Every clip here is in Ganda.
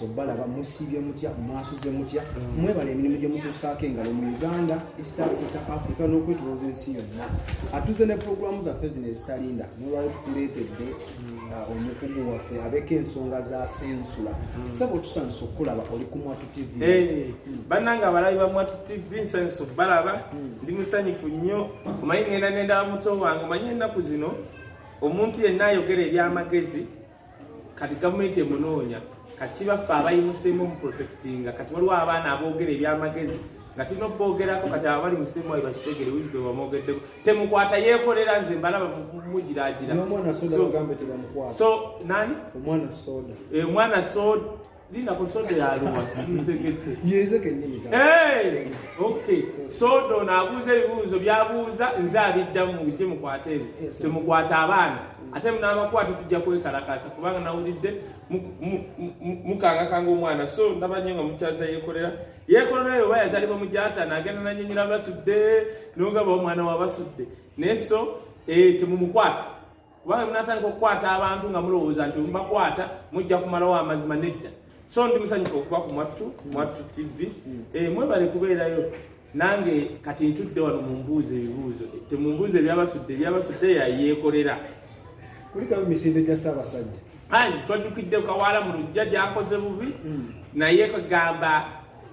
senso balaba musibye mutya mwasuze mutya mwebale emirimu gye mutusaako engalo mu Uganda, East Africa n'okwetulooza ensi yonna. Atuze ne programu zaffe zino ezitalinda n'olwali tukuleetedde omukugu waffe abeko ensonga za sensula. Sabo tusanso okulaba oli ku Mwatu TV. Bannanga abalabi ba Mwatu TV nsanso balaba ndi musanyufu nnyo omanyi ngenda nenda muto wange omanyi ennaku zino omuntu yenna ayogera ebyamagezi kati gavumenti emunoonya kati baffe abayimuseemu omuprotectinga kati waliwo abaana aboogera ebyamagezi nga tulina okwogerako kati abali museemu ayo bakitegere wizibe bamwogeddeko temukwata yeekolera nze mbalaba mugiraagira so nani omwana soda linako soda yaluwa simutegedde yezeke nnimi okay soda onaabuuza ebibuuzo byabuuza nze abiddamu gye mukwata ezo temukwata abaana ate munaabakwata tujja kwekalakasa kubanga nawulidde mukangakanga omwana so ndaba nnyo nga mukyaza yeekolera eyo oba yazalibwa mu Jaatana agenda nanyonyera basudde nogaba omwana wabasudde naye so temumukwata kubanga munatandika okukwata abantu nga mulowooza nti mubakwata mujja kumalawo amazima nedda. So ndi musanyufu okuba ku Mwatu TV. Mwebale kubeerayo nange kati ntudde wano mumbuuze ebibuuzo temumbuuze ebyabasudde yeekolera. Kulika misinde gya Ssaabasajja twajjukidde Kawaala mu Lujja gyakoze bubi naye kagamba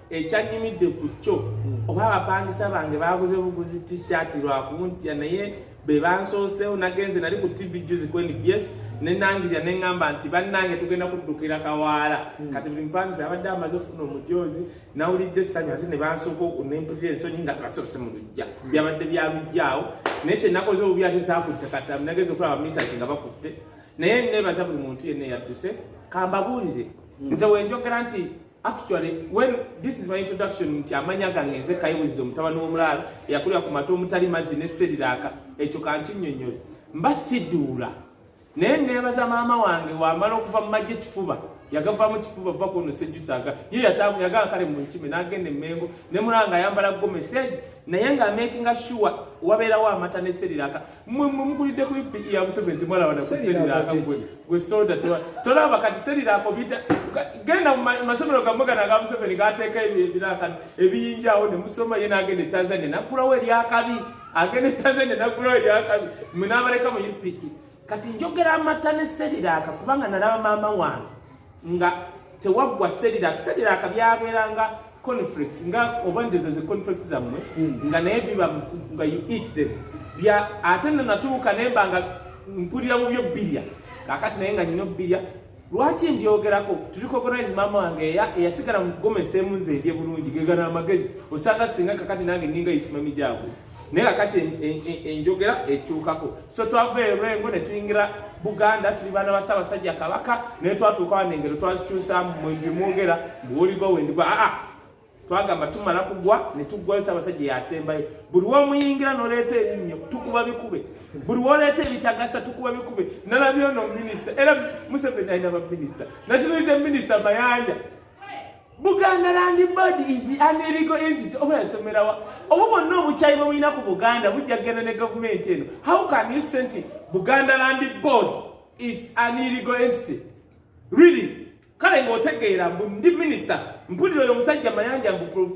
ekyanyimidde ku kyo oba abapangisa bange baguze buguzi t-shirt lwakuntya naye be bansoosewo nagenze nali ku TV juzi ku NBS nenangirya neŋŋamba nti bannange tugenda kuddukira Kawaala kati buli mpangisa abadde amaze ofuna omujoozi nawulidde essanyu ate ne bansooka nempulira ensonyi nga basoose mu Lujja byabadde bya lujjaawo naye kyenakoze obubi ate saakutte katamu nagenze okulaba misaaki nga bakutte naye nebaza buli muntu yenna yadduse kambabuulire nze wenjogera nti actually when this is my introduction nti amanya gange nze Kai Wisdom mutabani w'omulaalo eyakulira ku mata omutali mazzi ne Seriraaka ekyo kankinnyonnyole mba siduula naye nebaza maama wange wamala okuva mu magye kifuba yagavamu kifuba va kuno sejjusaga ye yagala kale mu nkime n'agenda Emmengo ne mulanga ayambala gomesage naye nga making sure wabeerawo amata ne Seriraaka mukulidde ku PE ya Museveni temwalaba na ku Seriraaka gwe soda tolaba kati Seriraaka obita genda mu masomero gamwe ga Museveni gateeka ebiraaka ebiyinjaawo ne musoma ye n'agenda Tanzania nakulawo eryakabi agenda Tanzania nakulawo eryakabi munaabaleka mu PE kati njogera amata ne Seriraaka kubanga nalaba maama wange nga tewaggwa Seriraaka byabeeranga conflicts nga obandezo ze conflicts zammwe nga naye biba nga you eat them bya ate natuuka nemba nga mpulira mu byo birya kakati naye nga nyina birya lwaki mbyogerako tuliko organize mama wange eyasigala mu gomeseemu nze ndye bulungi gegana amagezi osanga singa kakati nange ninga isimami gyago naye kakati enjogera ekyukako so twava Lwengo ne tuyingira Buganda tuli baana ba Ssaabasajja Kabaka naye twatuuka wanengero twazikyusa mwogera buwuligwa wendigwa twagamba tumala kugwa ne tuggwayo Ssaabasajja yasembayo buli womuyingira noleeta ebinnyo tukuba bikube buli woleeta ebitagasa tukuba bikube nalabyo no minisita era Museveni alina baminisita natunulidde minisita Mayanja Buganda Land Board is an illegal entity. Oba yasomerawa obo bonna obukyayi bwina ku Buganda bujja genda ne government eno. How can you send Buganda Land Board is an illegal entity? Really? Kale ngotegeera ndi minister mpulira oyo musajja Mayanja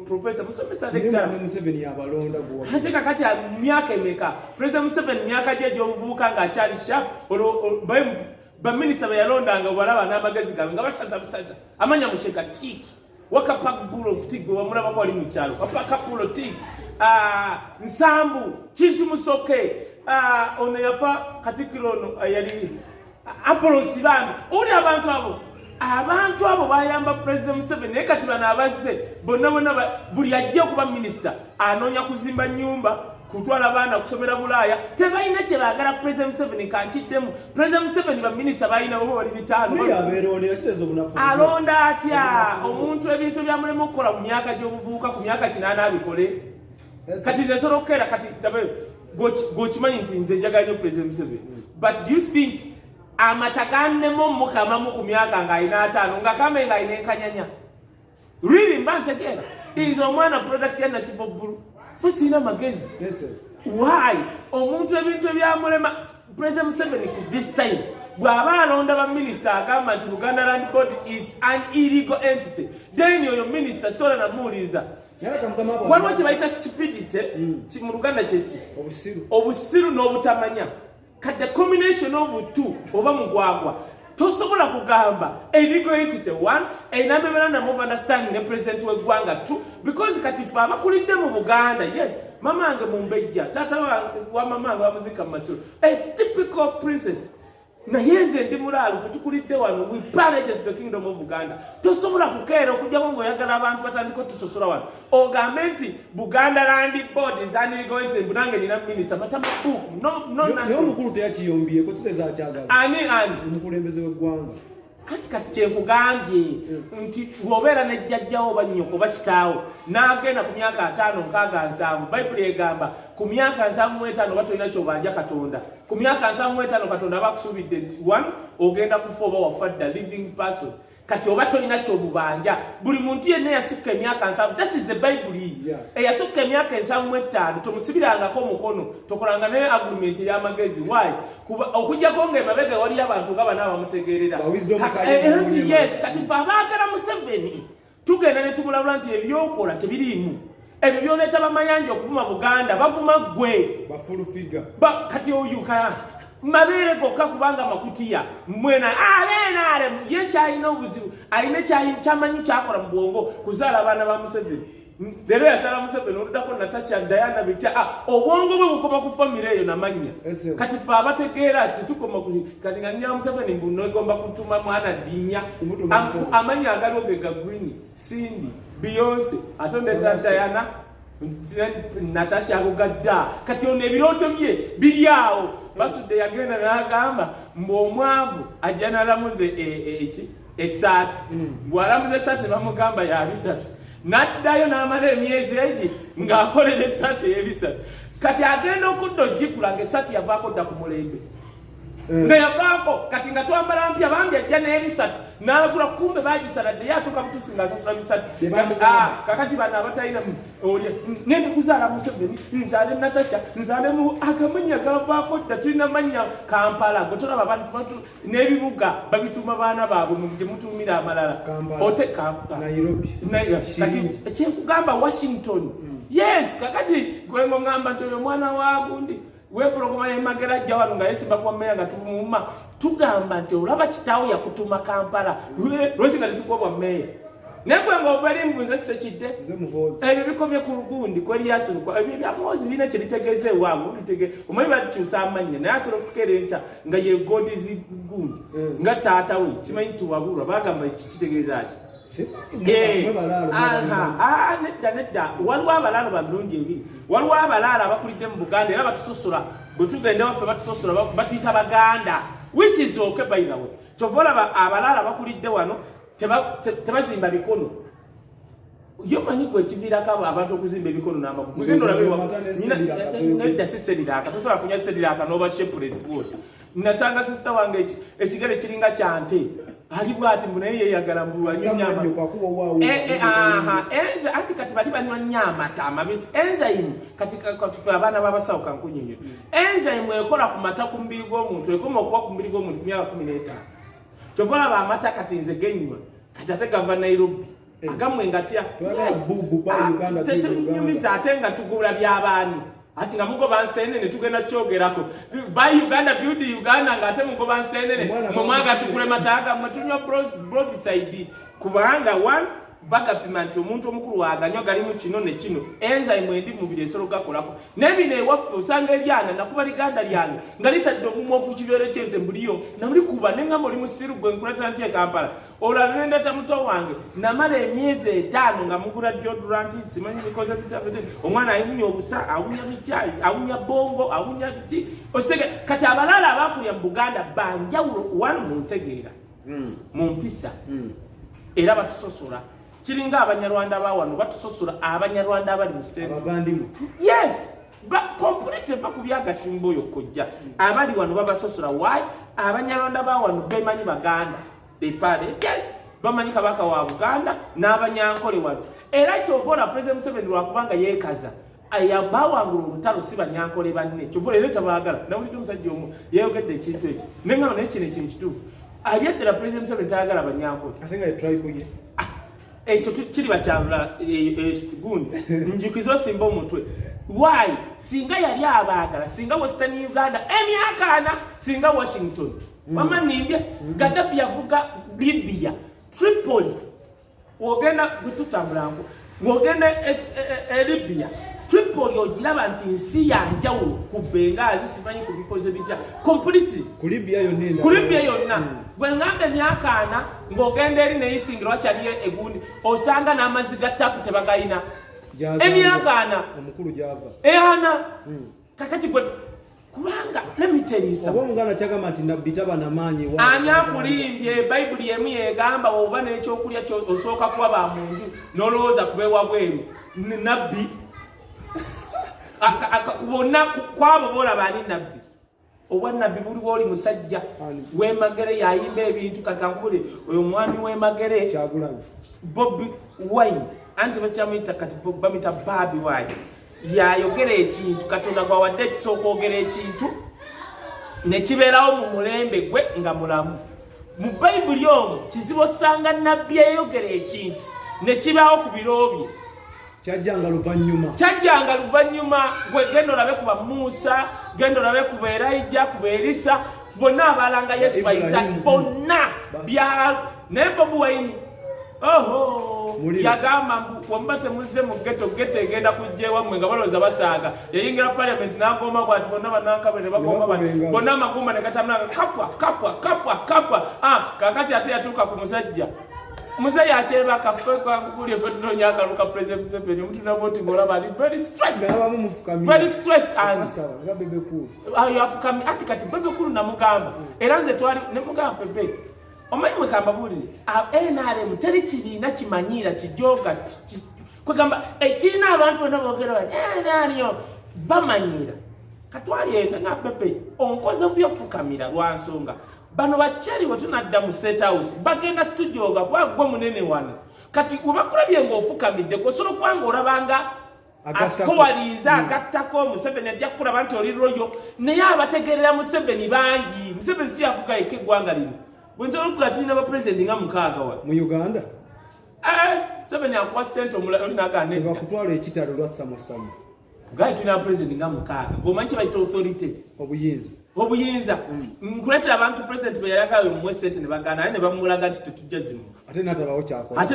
professor musomesa lecturer Museveni yabalonda bwo ate kakati myaka emeka President Museveni myaka gye gy'obuvubuka nga akyali sharp ba minister bayalondanga balaba n'amagezi gabe nga basaza busaza amanya musheka tiki wakapabulo tiki wamulaba ko ali mu kyalo wakapabulo tiki nsambu kintu musoke ono yafa katikiro ono yali Apollo Sibambi uli abantu abo bayamba President Museveni ekati bana abazze bonna buli ajja kuba minister anonya kuzimba nyumba kutwala abaana kusomera Bulaaya tebalina kye baagala President Museveni kankiddemu President Museveni ba minister balina obo bali bitano alonda atya omuntu ebintu byamulema okukola mu myaka gy'obuvubuka ku myaka 8 abikole kati zesorokera kati gokimanyi nti nze njagala nnyo President Museveni but do you think amatagannemo mukamamu ku myaka nga alina 5 nga kame nga alina enkanyanya really mbantegeera is omwana product ya Nakibobulu busina magezi why omuntu ebintu ebyamulema President Museveni ku this time bw'aba alonda ba minister agamba nti Buganda Land Board is an illegal entity, then oyo minister sola namuuliza waliwo kye bayita stupidity mu Luganda kyeki obusiru n'obutamanya kati the combination of two oba mugwagwa tosobola kugamba illegal entity one a memorandum of understanding ne president w'eggwanga two because kati fe abakulidde mu Buganda yes mama ange Mumbejja tata wa mama ange bamuzika mu Masiro a typical princess na yenze ndi mulalu tukulidde wano we pledge the kingdom of Buganda tosobola kukeera okujjako ng'oyagala abantu batandika tusosola wano ogambe nti Buganda Land Board is an illegal entity bunange nina minister matama book no omukulu teyakiyombiye ko kiteza akyagala ani omukulembeze w'eggwanga kati kyekugambye nti wobeera ne jjajjawo oba nnyoko oba kitaawo n'agenda ku myaka 5 6 7 Bayibuli egamba ku myaka 75 oba tolina kyobanja Katonda ku myaka 75 Katonda abakusuubidde nti one ogenda kufa oba wafadda living person kati oba tolina kyobubanja buli muntu yenna eyasukka emyaka 7 that is the Bible eyasukka emyaka 75 tomusibirangako omukono tokolanga naye agreement y'amagezi why kuba okujjako ng'emabega waliyo abantu nga bana abamutegeerera yes kati fe abaagala Museveni tugenda ne tumulabula nti ebyokola tebiriimu ebyo byoleeta bamayanja okuvuma Buganda bavuma gwe bafulufiga kati oyuka mabere gokka kubanga makutiya mwena alenare ye kyalina obuzibu alina kyamanyi kyakola mu bwongo kuzaala abaana ba Museveni lero yasala Museveni oluddako Natasha Diana Bita obwongo bwe bukoma ku famire eyo namanya kati fe abategeera ati tukoma kati nga nya Museveni mbuno egomba kutuma mwana Dinya amanya agali ogega Green Cindy Beyonce atondeta Diana Natasha agogadda kati ono ebirooto bye biri awo basudde yagenda n'agamba mb'omwavu ajja n'alamuze essaati bw'alamuze essaati ne bamugamba ya bisatu n'addayo n'amala emyezi egi ng'akolera essaati ey'ebisatu kati agenda okudda ogikula ng'essaati yavaako dda ku mulembe nga yavaako kati nga twambala mpya bambi ajja n'ebisatu n'agula kumbe bagisaladde yatuuka butuusi ng'asasula bisatu kakati bano abatalina ngenda kuzaala Museveni nzaale Natasha nzaalemu akamanya gavaako dda tulina manya Kampala gwe tolaba abantu n'ebibuga babituuma baana baabwe gye mutuumira amalala ote kati kyenkugamba Washington yes kakati gwe ng'ogamba nti oyo mwana wa gundi weprogoma yemagera ajja wano nga yesimba kwa meya nga tumumuma tugamba nti olaba kitaawo yakutuma Kampala lwaki nga tetukobwa meya nebwe ng'overi mbunze sekidde ebyo bikomye ku lugundi kwelyasirukwa ebyo byamuwozi birina kye litegeeza ewange omanyi bakyusa amanya naye asobola okukeera enkya nga ye godizi gundi nga taata we kimanyi tuwabulwa bagamba kitegeeza ki nedda waliwo abalaalo balungi ebiri waliwo abalaalo abakulidde mu Buganda era batusosola bwe tugenda waffe batusosola batuyita Baganda which is okay by the way kyova olaba abalaalo abakulidde wano tebazimba bikono yo manyi gwe kiviirako abantu okuzimba ebikono n'amagugu genda olabenedda siseriraaka tosobola kunya siseriraaka n'oba shepulesi bwoti nasanga sisita wange ekigere kiringa kyante ali bwati mbu naye yeyagala mbu anywa nyama enza ati kati bali banywa nyama amabisi enzyme kati katufe abaana b'abasawo kankunyinyo enzyme ekola ku mata ku mubiri gw'omuntu ekoma okuba ku mubiri gw'omuntu ku myaka 15 kyovola bamata kati nze genywa kati ate gava Nairobi agamwe ngatya tetunyumiza ate nga tugula by'abaani ati nga mugoba nsenene tugenda kyogerako by Uganda build Uganda nga ate mugoba nsenene mumwaga tukule mataga matunywa broadside kubanga one bagapima nti omuntu omukulu waganywa galimu kino ne kino enzyme endi mubiri esolo gakolako nebino ewaffe osanga eryana nakuba liganda lyange nga litadde omumu okukibeera kyente mbuliyo namuli kuba nengamba oli musiru gwe nkuleta nti e Kampala olala nendeta muto wange namala emyezi 5 nga mugula deodorant simanyi bikoze bitafete omwana ayunya obusa awunya mityai awunya bongo awunya biti osege kati abalala abakulya mu Buganda banjawulo wanu muntegeera mumpisa era batusosola kiringa Abanyarwanda bawano batusosola Abanyarwanda abali mu sente abavandimu yes but complete fa kubyaga kimboyo kojja abali wano babasosola why Abanyarwanda bawano bemanyi Baganda they party yes bamanyi kabaka wa Buganda n'Abanyankole wano era kyobona President Museveni lwakubanga yeekaza ayabawangula olutalo si banyankole banne kyova era tabaagala nawulidde omusajja omu yayogedde ekintu ekyo neŋŋamba naye kino ekintu kituufu abyaddala President Museveni tayagala banyankole ate nga etribe ye ekyo kiri bakyalula gundi njukiza osimba omutwe why singa yali abaagala singa Western Uganda emyaka ana singa Washington mama nimbye Gaddafi yavuga Libya Tripoli wogenda gututambulanga wogenda Libya Tripoli ogiraba nti nsi yanjawulo ku Benghazi simanyi ku bikoze bijja completely ku Libya yonna bwe ngamba emyaka ana ng'ogenda eri neyisingira wakyaliyo egundi osanga n'amazzi ga tapu tebagayina emyaka ana omukulu gyava ana kakati gwe kubanga nemiterisa oba omuganda kyagamba nti nabbi taba namaanyi ani akulimbye bayibuli emu yegamba oba n'ekyokulya osooka kuba ba munju n'olowooza kubeewa bweru nabbi bonna kwabo boolaba ani nabbi obwa nabbi buliwo oli musajja w'emagere yayimba ebintu kakankubule oyo omwami w'emagere Kyagulanyi Bobi Wine anti bakyamuyita kati bamuyita Babi Wine yayogera ekintu Katonda gwawadde ekisa okwogera ekintu ne kibeerawo mu mulembe gwe nga mulamu mu bayibuli omwo kizibu osanga nabbi eyayogera ekintu ne kibaawo ku biro bye kyajjanga luvannyuma gwe genda olabe ku Musa genda olabe ku Elijah ku Elisa bonna abalanga Yesu bayisa bonna bya naye Bobi Wine yagamba wamba temuzze mu ghetto egenda kujja ewammwe nga balowooza basaaga yayingira parliament n'agomba bwati bonna bannankabe ne bagomba bonna amagumba ne gatamulanga kapwa kakati ate yatuuka ku musajja Musa yakyeba kafeka kuli efetuno nyaka luka President Museveni mtu na vote ngolaba ali very stressed and nga bebe kulu afukami ati kati bebe kulu na mugamba era nze twali ne mugamba pepe omanyi mukamba buli NRM teri kirina kimanyira kijoga kwegamba ekina abantu bonna boogera NRM bamanyira katwali enda nga pepe onkoze byofukamira lwansonga bano bakyali wetunadda mu State House bagenda tujoga kwagwe munene wano kati ubakulabye ng'ofukamidde osobola kubanga olabanga asikowaliza agattako Museveni ajja kulaba nti oli royo naye abategerera Museveni bangi Museveni si yavuga eka eggwanga lino bwensobola okugula tulina bapulezidenti nga 6 wa mu Uganda Museveni akuwa ssente oli naganedda bakutwala ekitalo lwa Samusama gali tulina bapulezidenti nga 6 ng'omanyi kye bayita authority obuyinza nkuletera abantu president be yayagala mu sente ne bagana naye ne bamulaga nti tetujja zimu ate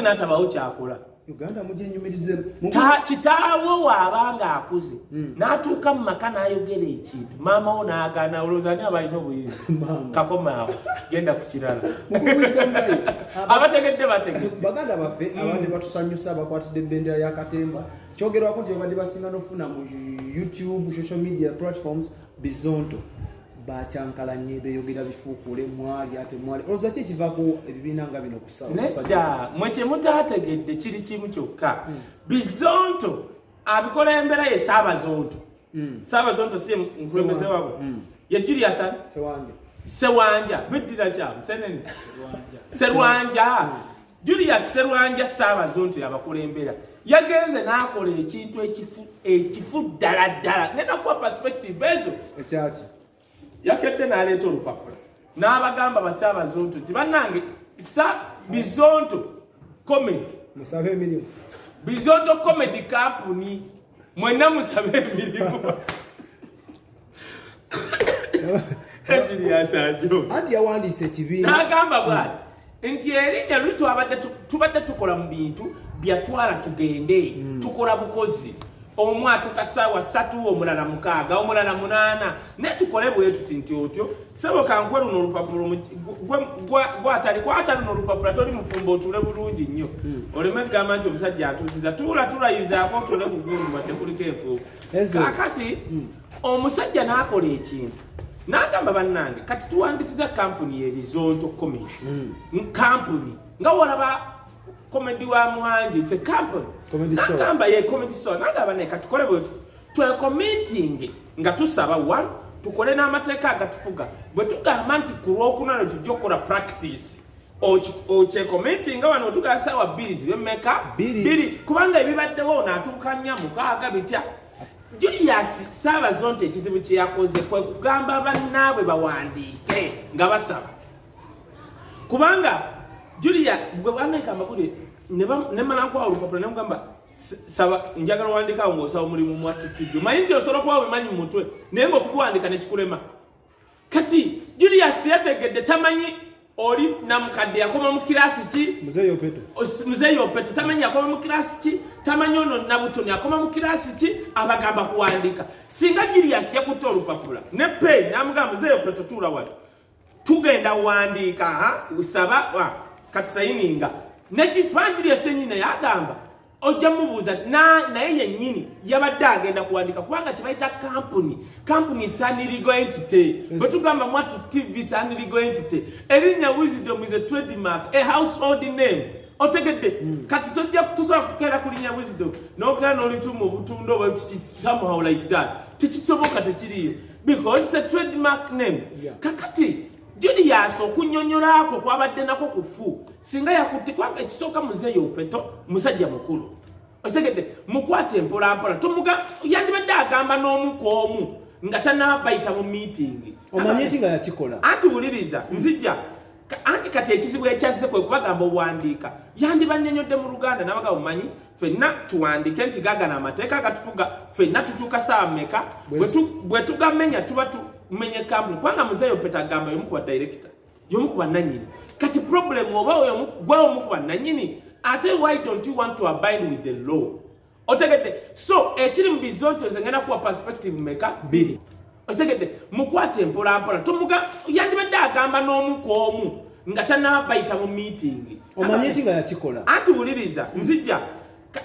n'atabawo kyakola Uganda mujenyumirize kitaawo waabanga akuze n'atuuka mu maka n'ayogera ekintu maama wo n'agaana olowooza ani abalina obuyinza kakomaawo genda ku kirala abategedde baganda baffe abandi batusanyusa bakwatidde ebendera ya Katemba kyogerwako nti babadde basinga n'ofuna mu YouTube social media platforms Bizonto bakyankalanye beyogera bifuukule mwali ate mwali olowooza ki ekivaako ebibiina nga bino nedda mwe kye mutaategedde kiri kimu kyokka Bizonto abikola embeera ye Saabazonto si nkulembeze wabwe ye Julius Sewanja beddira kyamu senene Serwanja Julius Serwanja Saabazonto yabakulembera yagenze n'akola ekintu ekifu ddala nenakuwa perspective ezo ekyaki yakedde n'aleeta olupapula n'abagamba Basaabazonto nti bannange Bizonto comedy musabe emirimu Bizonto comedy company mwenna musabe emirimu anti yawandiise ekibiina n'agamba bwati nti erinnya luli tubadde tukola mu bintu byatwala tugende tukola bukozi omu atuuka ssaawa 3 omulala 6 omulala 8 naye tukole bwe tuti nti otyo sebo kankwe luno olupapula gwatali luno olupapula toli mufumbo otuule bulungi nnyo oleme kugamba nti omusajja atuusiza tulayuzaako otuule bugundu watekuliko enfuufu kakati omusajja n'akola ekintu n'agamba bannange kati tuwandisiza kampuni y'Ebizonto comedy kampuni nga walaba comedy wa Mwangi it's a company n'agamba ye comedy store n'agamba ne kati tukole bwe twekomitinge nga tusaba one tukole n'amateeka agatufuga bwe tugamba nti ku Lwokunano tujja okukola practice okyekomitinga wano tugasa wa 2 zibemeka 2 kubanga ebibaddewo n'atuuka 4 6 bitya Julius Sabazonte ekizibu kye yakoze kwe kugamba bannaabwe bawandiike nga basaba kubanga Julia gwe bwandika amagule ne mala kwa olupapula ne mugamba saba njagala wandika ng'osaba omulimu mwatutijjo manyi nti osobola kuba wemanyi mu mutwe naye ng'okuguwandika ne kikulema kati Julius teyategedde tamanyi oli namukadde yakoma mu kirasi ki muzeeyi opeto tamanyi yakoma mu kirasi ki tamanyi ono nabutoni yakoma mu kirasi ki abagamba kuwandika singa Julius yakutte olupapula ne pe namugamba muzeeyi opeto tuula wano tugenda wandika usaba kati sayininga nekitwanjiri esenyine yagamba ojja mubuuza naye yennyini yabadde agenda kuwandika kubanga kibayita company sanirigo entity bwe tugamba Mwatu TV sanirigo entity erinnya Wisdom is a trademark a household name otegedde kati tojja kutusobola kukeera ku linnya Wisdom n'okeera n'olituma obutundu oba somehow like that tekisoboka tekiriyo because it's a trademark name kakati Julius okunyonyola ako kwabadde nako kufu singa yakutte kwanga ekisooka muzeeyi opeto musajja mukulu osegedde mukwate mpolampola tomuga yandibadde agamba n'omu ku omu nga tannabayita mu meeting omanyi eki nga yakikola anti wuliriza nzijja anti kati ekizibu ekyazise kwe kubagamba owandiika yandibanyonyodde mu Luganda nabaga bumanyi ffenna tuwandiike nti gagana amateeka agatufuga ffenna tutuuka saawa mmeka bwe tugamenya tuba tumenye kampuni kubanga muzeeyi opeto agamba y'omu ku badirector y'omu ku bannannyini kati problem oba gwe omu ku bannannyini ate why don't you want to abide with the law otegedde so ekiri mu bizonto zengenda kuwa perspective meka biri osegedde mukwate mpolampola tomuga yandibadde agamba n'omu ku omu nga tannabayita mu meeting omanyi eki nga yakikola anti wuliriza nzijja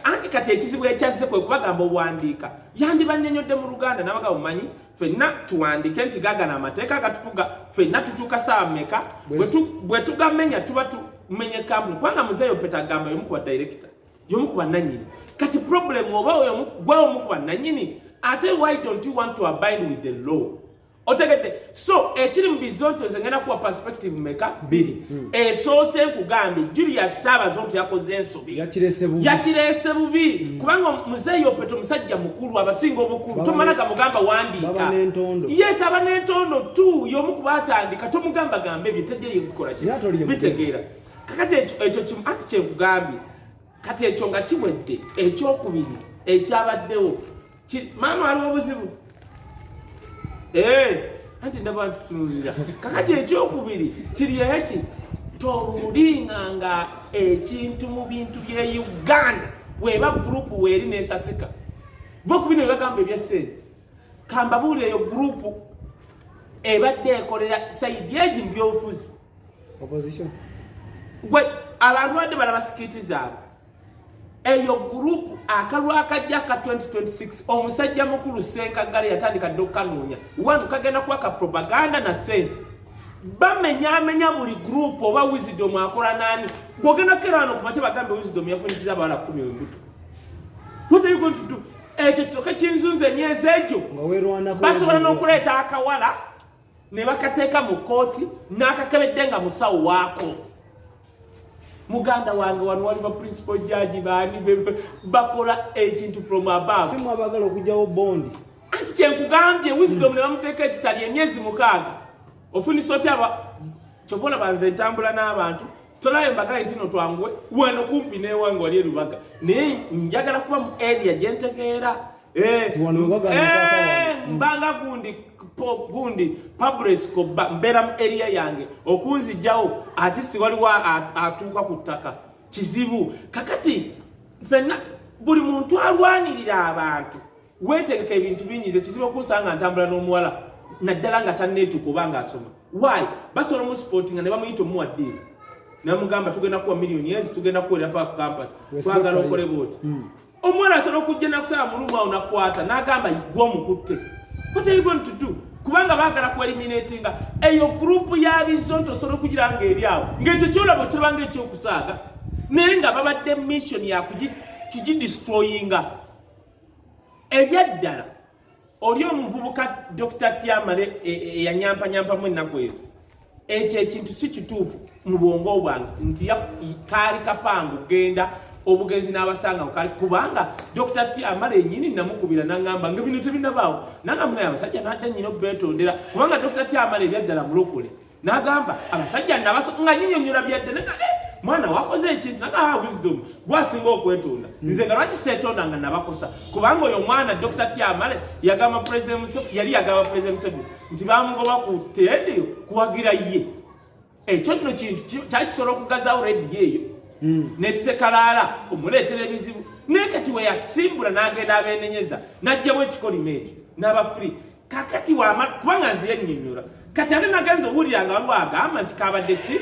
anti kati ekizibu ekyazise kwe kubagamba owandiika yandibanyonyodde mu Luganda nabaga bumanyi ffenna tuwandiike nti gagana amateeka agatufuga ffenna tutuuka saawa mmeka bwe tugamenya tuba tumenye kampuni kubanga muzeeyi opeto agamba y'omu ku badirector y'omu ku bannannyini kati problem oba gwe omu ku bannannyini ate why don't you want to abide with the law otegedde so ekiri mu bizonto zengenda kuwa perspective meka biri esoose nkugambye Julius Sabazonte yakoze ensobi yakireese bubi kubanga muzeeyi opeto musajja mukulu abasinga obukulu tomala gamugamba wandiika yes aba n'entondo tu y'omu ku baatandika tomugamba gamba ebyo tejje kukola bitegeera kakati ekyo kimu ati kyekugambye kati ekyo nga kiwedde ekyokubiri ekyabaddewo maama aliwo obuzibu anti ndaba tutunulira kakati ekyokubiri kiri eki tolulinganga ekintu mu bintu bye Uganda weba gurupu weeri nesasika bokubino ebagamba ebyessente kambabuulira eyo gurupu ebadde ekolera sayidi egi mu byobufuzi opposition abantu badde balaba sikiti zaabwe eyo gurupu akalwa akajja ka 2026 omusajja mukulu Senkagala yatandika dde okukanoonya wantu kagenda kuwaka propaganda na sente bamenyamenya buli gurupu oba Wisdom akola nani gwogenda kera wano kumakye bagambe Wisdom yafunisiza abawala 10 embuto what are you going to do ekyo kisoka kinzunze emyezi egyo basobola n'okuleeta akawala ne bakateeka mu kooti n'akakebedde nga musawo waako muganda wange wano waliwo principal judge baani bakola ekintu from above simu abagala okujjawo bondi anti kyenkugambye Wisdom ne bamuteeka ekitali emyezi 6 ofunisa otya kyobola banze ntambula n'abantu tolayo mbagala nti no twangwe wano kumpi newange wali erubaga naye njagala kuba mu area gyentegeera mbanga gundi Pabres ko mbera mu area yange okunzijjawo ati si waliwo atuuka ku ttaka kizibu kakati fenna buli muntu alwanirira abantu wetegeka ebintu binyize kizibu okusanga ntambula n'omuwala naddala nga tanneetuuka oba ng'asoma why basobola mu sporting ne bamuyita omuwaddiira namugamba tugenda kuwa million ezi tugenda kuwera pa campus twagala okole bwoti omuwala asobola okujja nakusaba mulumu awo nakwata n'agamba gwe omukutte what are you going to do kubanga baagala ku eliminatinga eyo gurupu y'abizonto osobola okugira ng'eri awo ng'ekyo kyolabo kirabanga ekyokusaaga naye nga babadde mission ya kugidestroyinga ebyaddala oli omuvubuka Dr. Tyamale eyanyampamu ennaku ezo ekyo ekintu si kituufu mu bwongo bwange nti kaali kapangu genda obugenzi n'abasanga okali kubanga Dr. Tiamale nyini namukubira nangamba ngabino tebinabaawo nangamba naye abasajja nadda nyino betondera kubanga Dr. Tiamale byaddala mulokole nagamba abasajja nga nyinyonyola byadde mwana wakoze ekintu naga wisdom gwasinga okwetonda nze nga lwaki seetonda nga nabakosa kubanga oyo mwana Dr. Tiamale yagamba President Museveni yali yagamba President Museveni nti bamugoba ku teredio kuwagira ye ekyo nno kintu kyali kisobola okugazaawo rediyo eyo ne Sekalala omuleetera ebizibu naye kati we yasimbula n'agenda abeenenyeza n'ajjawo ekikolima ekyo n'aba free kakati kubanga nze yennyonnyola kati ate nagenza owulira nga waliwo agamba nti kabadde ki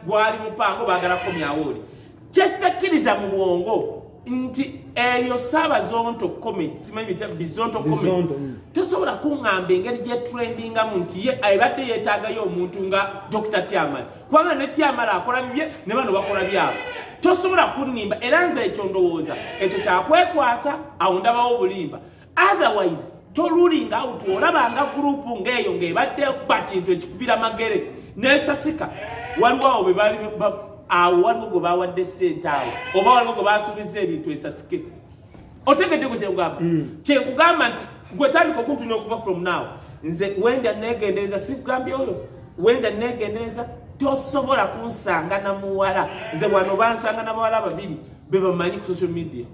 gwali mupango baagala komyawo oli kyesitakkiriza mu bwongo nti eyo Saabazonto comment simanyi bizonto comment tosobola kuŋŋamba engeri gyetrendingamu nti ye ebadde yeetaagayo omuntu nga Dr. Tiamale kubanga ne Tiamale akola bibye ne bano bakola byabo tosobola kunnimba era nze ekyo ndowooza ekyo kyakwekwasa awo ndabawo obulimba otherwise tolulinga out olabanga gurupu ng'eyo ng'ebadde kuba kintu ekikubira magere nesasika waliwo awo bwe bali awo waliwo gwe bawadde ssente awo oba waliwo gwe basuubiza ebintu esasike otegedde gwe kyekugamba kyekugamba nti gwe tandika okuntunya okuva from now nze wenda neegendereza sikugambye oyo wenda neegendereza tosobola kunsanga na muwala nze wano bansanga na bawala babiri be bamanyi ku social media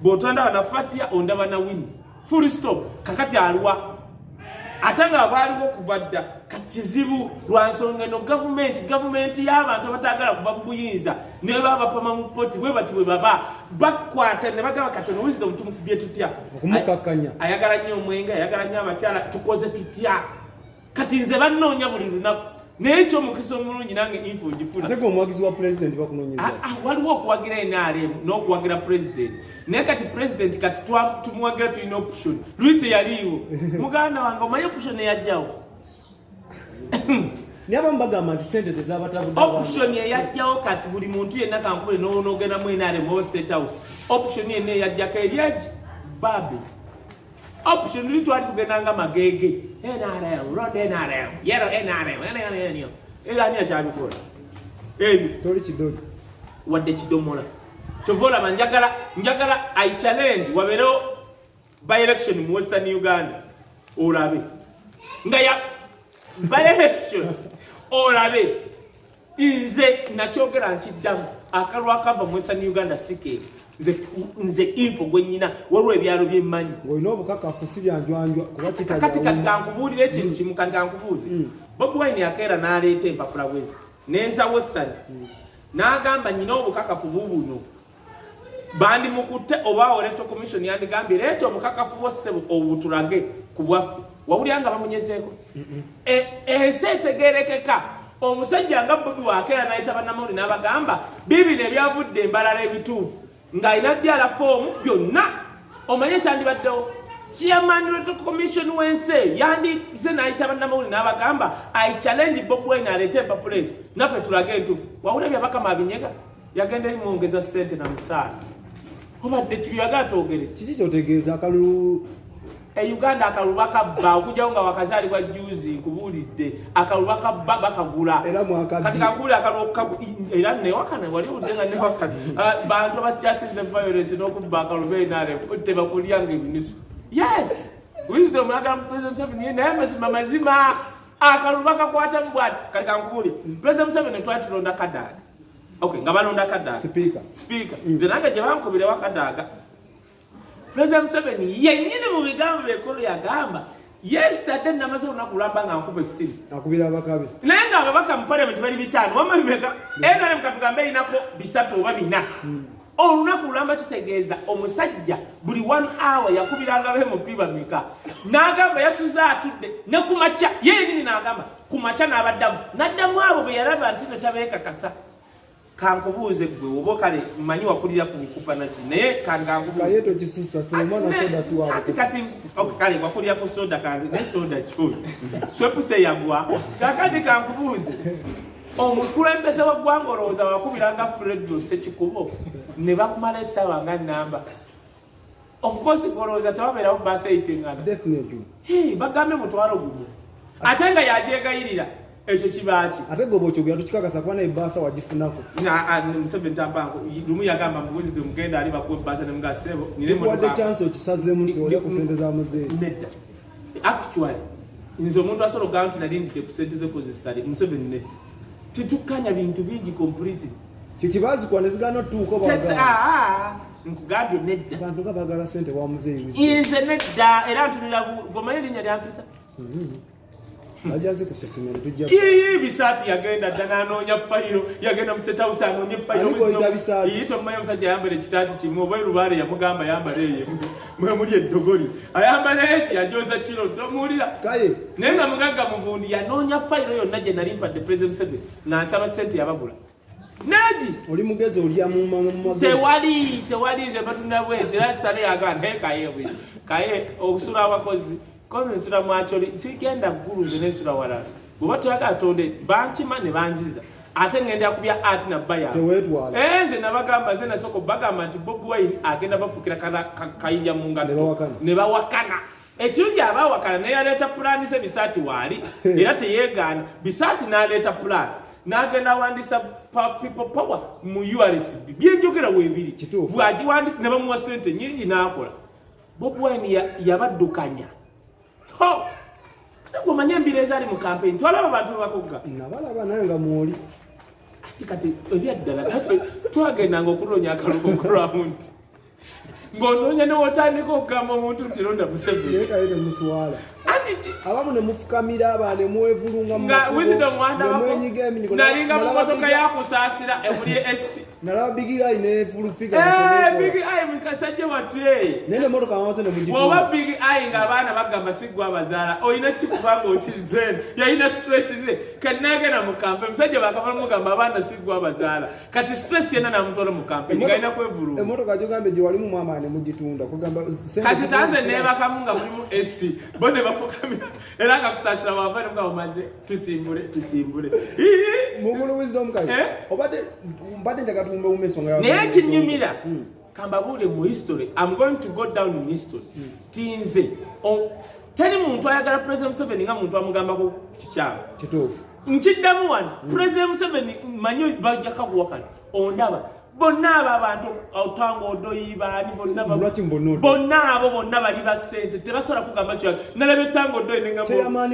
bw'otandaba na Fatia ondaba na Winnie full stop kakati aliwa atanga abaliwo kubadda kakizibu lwansonga no government y'abantu abatagala kuva mu buyinza ne baba pama mu poti bwe bati bwe baba bakwata ne bagaba katono wisdom tumukubye tutya okumukakanya ayagala nnyo omwenga ayagala nnyo abakyala tukoze tutya kati nze bannoonya buli lunaku n'ekyo mukisa omulungi nange info ngifuna ate omwagizi wa president bakunoonyeza waliwo okuwagira NRM n'okuwagira president naye kati president kati tumuwagira tulina option luli teyaliiwo muganda wange omanye option eyajjawo naye abamu bagamba nti sente ze zabatabudde option eyajjawo kati buli muntu yenna kankule n'ogendamu NRM oba state house option yenna eyajjako eryagi babe option luli twali tugendanga magege NRM road NRM yero NRM era ani akyabikola ebyo toli kidoli wadde kidomola kyovola njagala I challenge wabeerewo by election mu Western Uganda olabe nga ya by election olabe nze nakyogera nkiddamu akalwa akava mu Western Uganda sike nze info gwenyina waliwo ebyalo byemmanyi ng'olina obukakafu si byanjwanjwa kuba kati kankubuulira ekintu kimu kati kankubuuze Bobi Wine yakeera n'aleeta empapula bwezi nenza Western n'agamba nyina obukakafu bubuno bandi mukutte oba electoral commission yandigambye leeta obukakafu bwose obutulage ku bwaffe wawulira nga bamunyezeeko ensi etegeerekeka omusajja nga Bobi wakeera n'ayita bannamawulire n'abagamba bibino ebyavudde embalala ebituufu ng'alina byala foomu byonna omanye kyandibaddewo chairman electoral commission w'ensi yandize n'ayita bannamawulire n'abagamba I challenge Bobi Wine aleete empapula ezo naffe tulage entuufu wawulira byabakama abinyega yagenda erimwongeza ssente na musaala obadde kibyaga atogere kiki kyotegeeza akalulu Uganda akalulu bakabba okujjawo nga wakazaalibwa juzi nkubuulidde akalulu bakabba bakagula kati kakuli akalulu era newakana wali uddenga newakana bantu abakyasinze violence n'okubba akalulu beenaale tebakulyanga ebinusu yes wisdom agamba President Museveni naye mazima akalulu bakakwata mu bwati kati kankubuulire President Museveni twali tulonda Kadaga okay nga balonda Kadaga speaker nze nange gye bankubirewo Kadaga President Museveni yennyini mu bigambo byekolo yagamba yesterday namaze olunaku lwamba nga nkuba essimu akubira abakabe naye nga ababaka mu parliament bali bitaano wamma bimeka NRM katugambe inako bisatu oba bina olunaku lwamba kitegeeza omusajja buli 1 hour yakubiranga be mu piba meka n'agamba yasuza atudde ne kumacha yennyini n'agamba kumacha n'addamu abo be yalaba nti netabeekakasa kankubuuze gwe oba kale mmanyi wakulira ku bikupa naki naye kayeto kisusa semana soda si wabo kati kale wakulira ku soda kanzi ne soda kyo swepuse yagwa kakati kankubuuze omukulembeze wa ggwanga olowooza wakubiranga Fredro Sekikubo ne bakumala essaawa nga nnamba of course olowooza tewabeerawo bbaasi eyitingana definitely bagambe mutwalo gumu ate nga yagyegayirira ekyo kibaaki ate gobo kyo tukikakasa kuba n'ebbaasa wagifunako Museveni tampanko lumu yagamba mbuguzi mugenda ali bakuwa ebbaasa ne mga ssebo wadde chance okisazeemu nti olya ku ssente z'amazeeyi nedda actually nze omuntu asobola okugamba nti nalindidde ku ssente zekozesale Museveni nedda tetukkanya bintu bingi completely kikibazikuwa ne zigaana otutuuka nkugambye nedda abantu nga baagala ssente wa muzeeyi nze nedda era ntunira gomanyi erinnya lyampita ajazikusesema netujja bisaati yagenda dda n'anoonya fayiro yagenda mu State House anoonye fayiro tomumanyi omusajja ayambala ekisaati kimu oba lubaale yamugamba ayambala eyo mwemuli eddogoli ayambala eki yajoza kiro tomuwulira naye nga mugagga muvundi yanoonya fayiro yonna gye nali mpadde President Museveni ng'ansaba ssente yababula Nadi oli mugezi oli amumagezi tewali nze batunda bwezi era sale yagamba naye kaye okusula abakozi kozi nsula mwacholi sigenda ggulu nze nesula walala bwe batwagala tonde bankima ne banziza ate ngenda kubya art na baya nze nabagamba nze nasoko bagamba nti Bobi Wine agenda bafukira kayinja mu ngalo ne bawakana ekirungi abawakana naye yaleeta pulaani ze bisaati waali era teyeegaana bisaati n'aleeta pulaani n'agenda wandisa people power mu URSB byenjogera weebiri bwagiwandisa ne bamuwa ssente nyingi n'akola Bobi Wine yabaddukanya nagomanya embira ezaali mu campaign twalaba abantu bakugga nabalaba naye nga mwoli kati ebyaddala twagendanga okunoonya akalungo kurawundi ng'onoonya newotandika okugamba omuntu nti londa Museveni yekaye temuswala abamu ne mufukamira aba ne mwevulunga mwenyiga eminyigo nalinga mu motoka yakusaasira emuli esi nalaba Big Eye ne fulufiga Big Eye mukasajja watwe nene motoka amaze ne mugitu oba Big Eye ng'abaana bagamba sigwa abazaala oyina kikubanga okizeni yalina stress ze kati n'agenda mu campaign musajja bakamala mugamba abaana sigwa abazaala kati stress yena namutwala mu campaign galina kwevulunga emotoka gyogambe gye walimu mwama ne mugitunda kugamba kati tanze nebakamu nga mulimu esi bone bakukamira era nga kusaasira wava ne mugabo maze tusimbule mugulu wisdom kai obadde njaga tumbe umesonga naye kinyumira kambabuule mu history I'm going to go down in history tinze teri muntu ayagala President Museveni nga muntu amugamba ku kikyama kituufu nkiddamu wano President Museveni manyi bajja kakuwakana ondaba bonna abo abantu Otango Odoyi baani bonna abo bonna bali ba ssente tebasobola kugamba kyo nalaba Otango Odoyi chairman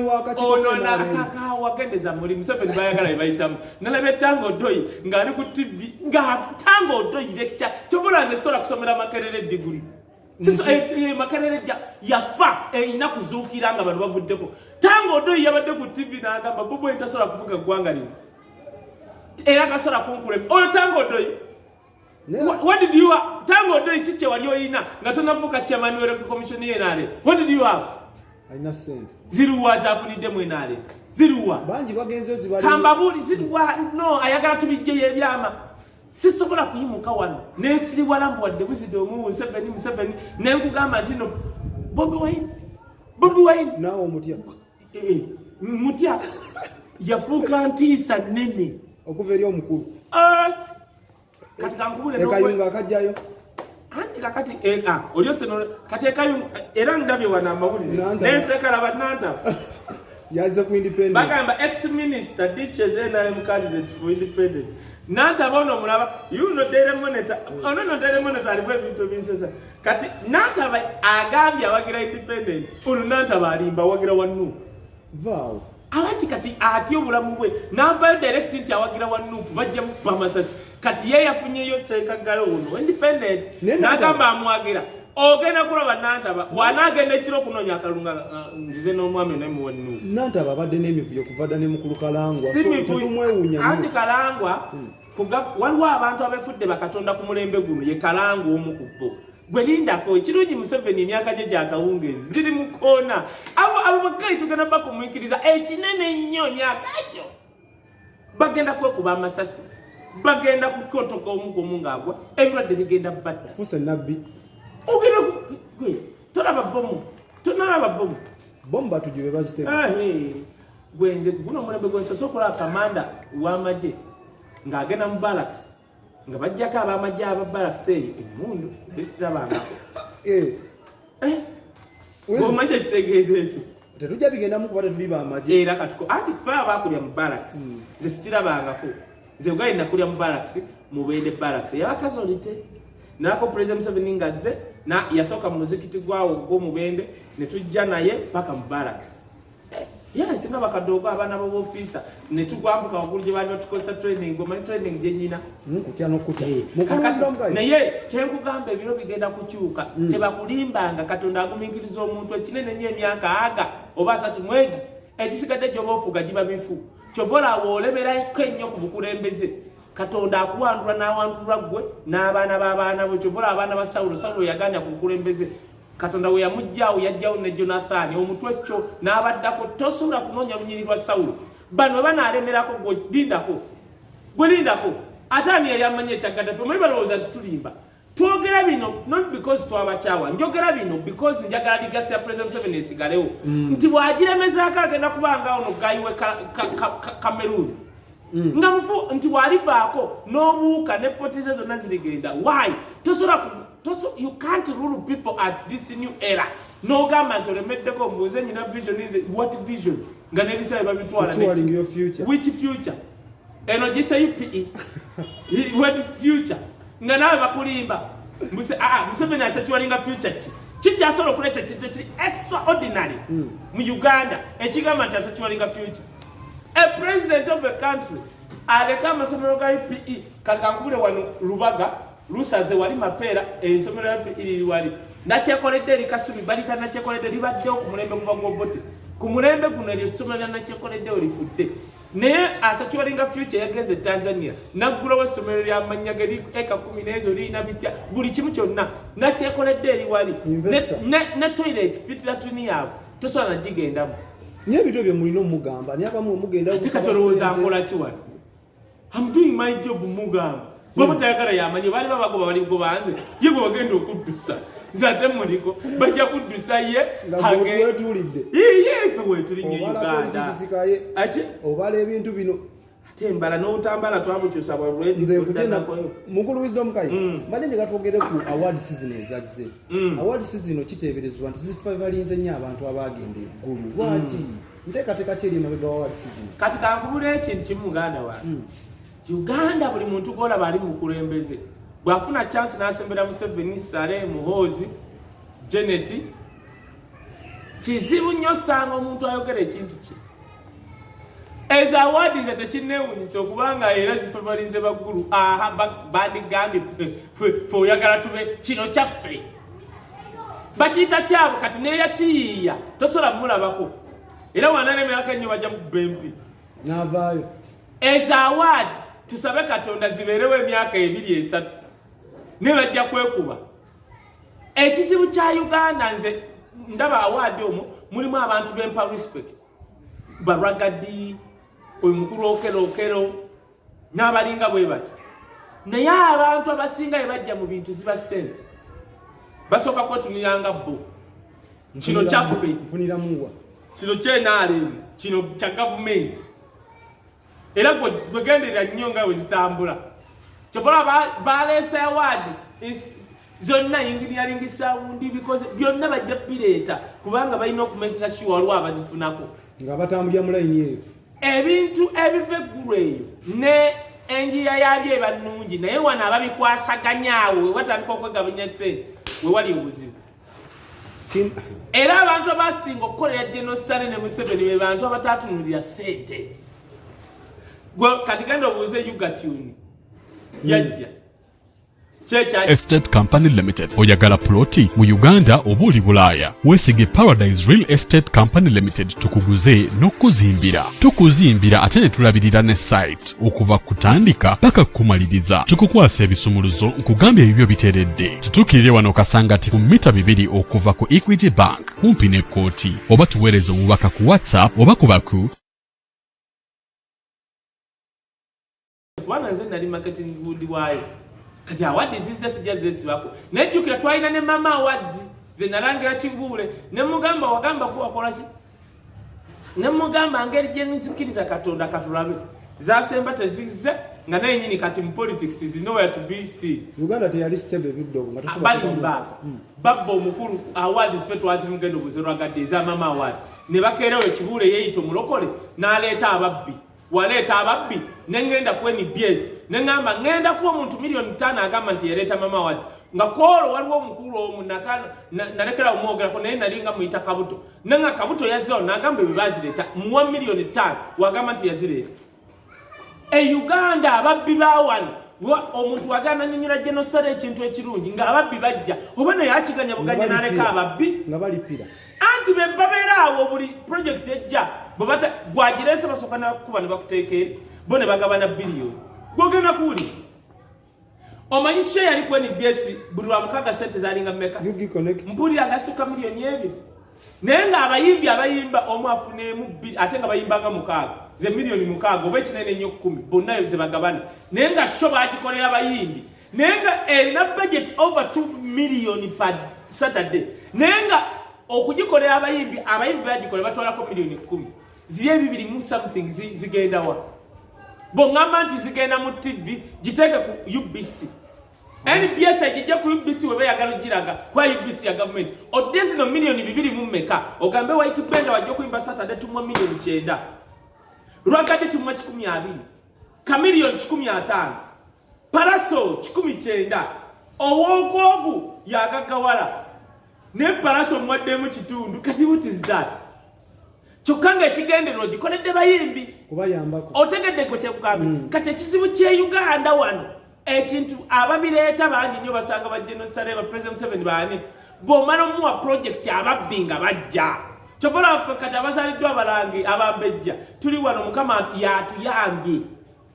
wagendeza muri Museveni bayagala bayitamu nalaba Otango Odoyi ng'ali ku TV nga Otango Odoyi lecture kyobula nze sobola kusomera Makerere degree Makerere yafa ina kuzuukira nga abantu bavuddeko Otango Odoyi yabadde ku TV n'agamba Bobi Wine tasobola kuvuga ggwanga lino era gasobola kunkulema Otango Odoyi What did you have? Tango Odoyi chiche walioina nga tonafuka chairman wa Electoral Commission yenale. What did you have? Aina send. Ziruwa zafunide mwenale. Ziruwa. Banji bagenzo zibali. Kambabuli ziruwa no ayagala tubijje yebyama. Sisobola kuyimuka wano. Nesiri walambu wadde buzido mu 7 nenkugamba ntino Bobi Wine. Nawo mutya. Mutya. Yafuka ntisa nene. Okuva eri omukulu. Katika nkubule ekayunga akajjayo andi kakati olyo seno kati ekayunga era ndabye wana amawulire nensekala bananta yaze ku independent bagamba ex-minister ditches NRM candidate for independent nanta bono mulaba dere monitor alivyo ebintu binsesa kati nanta agambye awagira independent nanta balimba wagira wanu vaawo awati kati ati obulamu bwe nava direct nti awagira wanu bajja mu bamasasi kati yeye afunyeyo sekagalo uno independent nakamba amwagira ogenda kulaba nantaba wanagenda ekiro kunonya akalunga nzize n'omwami nemuwanu nantaba badde n'emivuyo kuvadda ne mukulu kalangwa so tetumwewunya andi kalangwa waliwo abantu abefudde bakatonda ku mulembe guno ye kalangwa omukubbo gwe lindako ekirungi Museveni emyaka gye gyakawungezi ziri mu koona abo bagayi tugenda bakumwikiriza ekinene nnyo myaka ekyo bagenda kwekuba amasasi bagenda kukotoka omugomu ngagwa ebirwadde bigenda batta fuse nabbi ogera gwe tonalaba bomu bomba tujibe bazite gwenze guno mulembe gwense sokola kamanda w'amagye ng'agenda mu barracks nga bajjako ab'amagye aba barracks eyo emundu naye sirabanga omanyi ekitegeeza ekyo tetujja bigenda mu kuba tetuliba amaje era katuko anti fa abakulya mu barracks ze sitirabangako ze ugali nakulya mu barracks mubende barracks yabakazolite nako president Museveni ngaze na yasoka mu muzikiti gwawo go mubende ne tujja naye paka mu barracks singa bakadogo abana bo officer ne tugwambuka wakulu je bali batukosa training goma training je nyina kutya nokutya naye kyenkugamba ebiro bigenda kukyuka tebakulimbanga katonda agumingiriza omuntu ekinene nye emyaka aga oba 3 mwezi ekisigadde gyobaofuga giba bifu kyobola woolebera ennyo ku bukulembeze katonda akuwandula n'awandulwa gwe n'abaana b'abaana bo kyobola abaana ba Sawulo yaganya ku bukulembeze katonda we yamujjaawo yajjawo ne Jonathan omutwe kyo n'abaddako tosobola kunoonya lunyiri lwa Sawulo bano banaalemerako gwe lindako ate ani yali amanyi ekyagaddafi omanyi balowooza nti tulimba twogera bino not because twabakyawa njogera bino because njagala ligasi ya president Museveni esigalewo nti bw'agiremezaako agenda kubanga ono gayiwe Cameroon nga mufu nti walivaako n'obuuka ne potize zonna zirigenda why you can't rule people at this new era no government olemeddeko mbuze nyina vision is what vision nga nebisa babitwala which future eno gise UPE what future nga nawe bakulimba mbuse Museveni asetualinga future chicha solo kuleta chichi extraordinary mu Uganda ekigamba nti asetualinga future a president of a country aleka amasomero ga UPE kakankubule wano Lubaga lusaze wali mapera esomero ya UPE wali nakyekoledde eri Kasumi balita nakyekoledde libaddewo ku mulembe kuva gwobote ku mulembe guno esomero lya nakyekoledde olifudde naye asatualinga future yagenze Tanzania naggulawo essomero lya Manyageri eka 10 n'ezo liina bitya buli kimu kyonna nakyekoledde eri wali ne toilet pitira tuni yaabwe tosobola nagigendamu nye ebito bye mulina omugamba naye abamu omugenda tikatolowooza nkola ki wali I'm doing my job mugamba baba tayagala yamanyi bali babagoba bali gobanze ye gwe bagenda okuddusa nzate muliko bajja kuddusa ye hage tulidde ife wetulinye Uganda ati obala ebintu bino tembala n'otambala twabukyusa bwalwe nze kutenda mukulu wisdom kai mbalenge gatwogere ku award season ezazze award season kiteeberezebwa nti zifavalinze nnyo abantu abagenda eggulu lwaki nteekateeka kyeri emabega award season kati kankubula ekintu kimu muganda wa Uganda buli muntu golaba ali mukulembeze bwafuna chance n'asembera Museveni Sale Muhozi Janet kizibu nnyo sanga omuntu ayogera ekintu kye eza awadi ze tekinewunyisa okubanga era zifavalinze baggulu bandigambye fe oyagala tube kino kyaffe bakiyita kyabo kati neyakiyiiya tosobola mulabako era wananemyaka nnyo bajja mukubba empi n'avaayo eza awadi tusabe Katonda zibeerewo emyaka 2-3 ne bajja kwekuba ekizibu kya Uganda nze ndaba awadi omwo mulimu abantu bempa respect baragadi omukulu okero n'abalinga bwe bati naye abantu abasinga ebajja mu bintu ziba ssente basooka kwetuniranga bo kino kyafube nfuniramuwa kino kyenaalemu kino kya gavumenti era gwegenderera nnyo nga we zitambula kyobola baleese awadi zonna engineering sound because byonna bajja bireeta kubanga balina okumakinga sure waliwo abazifunako nga batambulira mu layini eyo ebintu ebiva eggulu eyo ne enjiya yabyo eba nnungi naye wano ababikwasaganyaawo wewatandika okwegabanya sente wewali obuzibu era abantu abasinga okukolera Genosane ne Museveni be bantu abatatunulira sente kati genda obuuze Yugatuni yajja Estate Company Limited. Oyagala ploti mu Uganda oba oli Bulaaya. Weesige Paradise Real Estate Company Limited tukuguze n'okuzimbira. Tukuzimbira ate ne tulabirira ne site okuva kutandika paka kumaliriza. Tukukwasa ebisumuluzo nkugambye ebibyo biteredde. Tutukirire wano Kasangati ku mita 2 okuva ku Equity Bank kumpi ne kooti. Oba tuweereze obubaka ku WhatsApp oba ku baku wana nze nali marketing good waayo kati awadi zizze sijja zesibako nejjukira twalina ne mama awards ze nalangira Kibuule ne mugamba wagamba ko wakola ki ne mugamba ngeri gye nzikiriza Katonda katulabe zasemba tezizze nga naye nyini kati mu politics is nowhere to be seen. Uganda teyali stable biddogo ngatusaba babbo omukulu awards fe twazimugendo buzerwa gadde za mama award ne bakeerawo ekibuule yeeyita omulokole n'aleeta ababbi waleeta ababbi nengenda ku NBS nengamba ngenda kuwa omuntu $5,000,000 agamba nti yaleeta mama wati nga koolo waliwo omukulu omu nalekera omwogerako naye nalinga muyita Kabuto nenga Kabuto yazzeewo n'agamba ebyo bazireeta muwa $5,000,000 wagamba nti yazireeta Uganda ababbi bawano omuntu wagana nyinnyira genocide ekintu ekirungi ng'ababbi bajja oba naye akiganya buganya n'aleka ababbi nga balipira anti be babeera awo buli project ejja bwebata gwagireese basooka nakuba ne bakuteekere bo ne bagabana biliyoni gwogenda kuwulira omanyi share yali ku NBS buli lwa mukaaga sente zaalinga mmeka mpulira agasukka miliyoni ebyo naye ng'abayimbi abayimba omu afuneemu ate nga bayimbanga mukaaga ze miliyoni mukaaga oba ekinene nnyo 10 bonna ze bagabana naye nga sho baagikolera abayimbi naye nga erina budget over $2 million per Saturday naye nga okugikolera abayimbi bagikolera batwalako $10,000,000 ziri ebibiri mu something zigenda wa bongamba nti zigenda mu TV giteeke ku UBC NBS ejja ku UBC we bayagala giraga kwa UBC ya government odezi no million 2 mu mmeka ogambe White Band wajja kuimba Saturday tumwa million 9 Rwagati tumwa 12 Chameleon 15 Paraso 19 Owogogu yagagawala ne Paraso mwadde mu kitundu kati what is that Chokanga ekigendero gikoledde bayimbi kubayambako otegedde ko kyekugambe kati ekizibu kye Uganda wano ekintu ababireeta bangi nnyo basanga ba genocide ba President 7 baani bomano muwa project ababbinga bajja chokola kati abazaliddwa abalangi abambejja tuli wano mukama yatuyange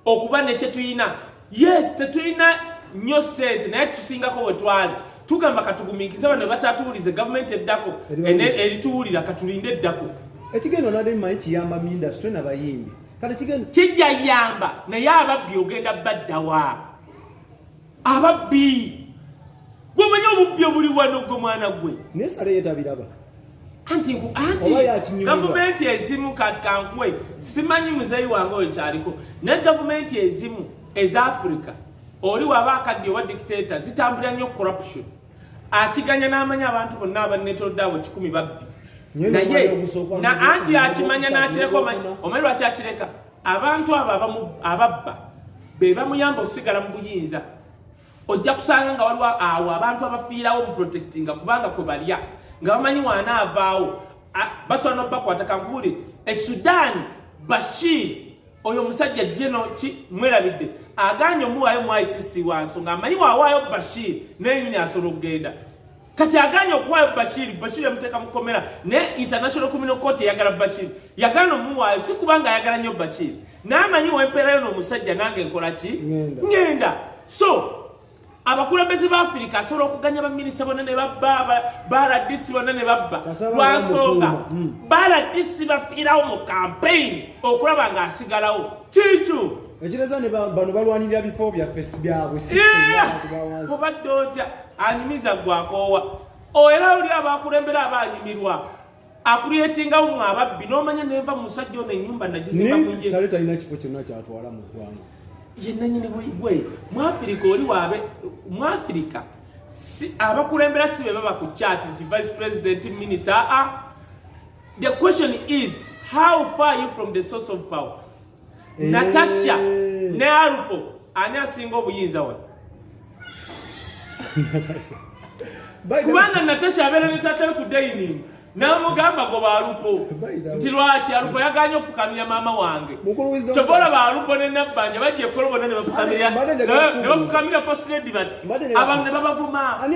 okuba ne kyetuyina yes tetuyina nnyo sente naye tusingako wetwali tugamba katugumiikiza bano batatuulize government eddako erituwulira katulinde eddako ekigendo nade mmanyi kiyamba mu industry n'abayimbi kati kigendo kijja yamba naye ababbi ogenda baddawa ababbi gwomanyi obubbi obuli wano gwe mwana gwe nesale yetabiraba anti gavumenti ezimu kati kankwe simanyi muzeyi wange oyo kyaliko ne gavumenti ezimu eza Africa oli waba akaddi owa dictator zitambulira nnyo corruption akiganya n'amanya abantu bonna abanetodde abo 10 babbi naye na anti akimanya n'akireka omanyi lwaki akireka abantu abo ababba be bamuyamba osigala mu buyinza ojja kusanga nga waliwo awo abantu abafiirawo mu protectinga kubanga kwe balya nga bamanyi waana avaawo basobola n'obakwata kankuli Sudan Bashir oyo musajja jeno mwerabidde aganye omuwaayo mu ICC wanso ng'amanyi waawaayo Bashir n'enyini asobola okugenda kati aganye okuwaayo Bashir yamuteeka mu kkomera ne International Criminal Court eyagala Bashir yagala omuwaayo si kubanga ayagala nnyo Bashir n'amanyi wempeerayo n'omusajja nange nkola ki ngenda so abakulembeze ba Africa asobola okuganya baminisita bonna ne babba baradisi bonna ne babba lwansonga baradisi bafiirawo mu campaign okulaba ng'asigalawo kikyo ekireza ne bano balwanirira bifo byaffe byabwe obadde otya anyumiza gwakoowa era oli abakulembera abanyumirwa akuliyetingawo mu ababbi n'omanya nenva mu musajja ono ennyumba nagizimba munye sale talina kifo kyonna kyatwala mu ggwanga yenna nyini bwe mu Africa oli waabe mu Africa si abakulembera si be baba ku chat nti vice president minister the question is how far are you from the source of power Natasha ne Arupo ani asinga obuyinza wano kubanga Natasha abeera ne taata ku dining namugamba go Arupo nti lwaki Arupo yaganya okufukamira mama wange kyobola ba Arupo ne Nabbanja bajje kolobona ne bafukamira first lady bati abantu ne babavuma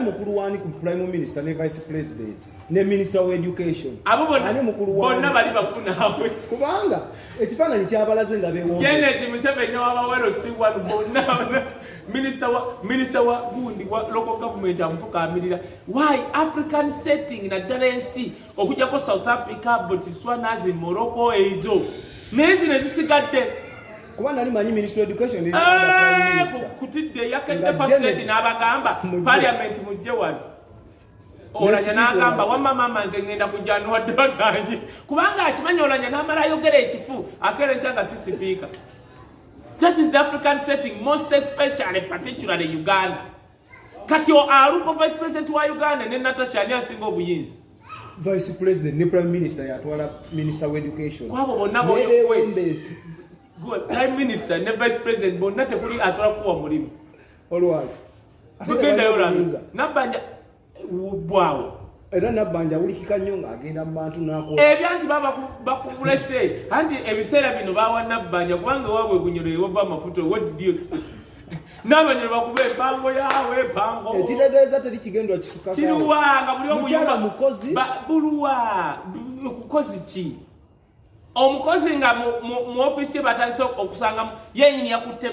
mukulu wani ku prime minister ne vice president ne minister of education abo bonna bali bafuna abwe kubanga ekifaananyi kyabalaze nga beewo Kenneth Museveni wabawero si wanu bonna minister wa gundi wa local government amufukamirira why African setting na dalensi okujjako South Africa Botswana Morocco ezo nezi nezisigadde kuba nali manyi minister of education kutidde yakadde first lady n'abagamba parliament mujje wano olanya n'agamba wamma mama nze ngenda kujja nwadde baganye kubanga akimanya olanya n'amala ayogera ekifu akera nkyanga si speaker. That is the African setting, most especially particularly Uganda. Kati o Arupo vice president wa Uganda ne Natasha ani asinga obuyinza vice president ne prime minister yatwala minister of education kwabo bonna prime minister ne vice president bonna tekuli asobola kuwa mulimu olwaki tugenda yolanza Nabbanja bwawo era Nabbanja awulikika nnyo ng'agenda mu bantu n'akola ebyanti baba bakulese anti ebiseera bino bawa Nabbanja kubanga waabwe gunyolo ewova amafuta what did you expect n'abanyolo bakuba empango yawe empango ekitegeeza teri kigendwa kisuka kiruwa nga buli mukyala mukozi buluwa kukozi ki omukozi nga mu ofisi batandise okusanga yenyini yakutte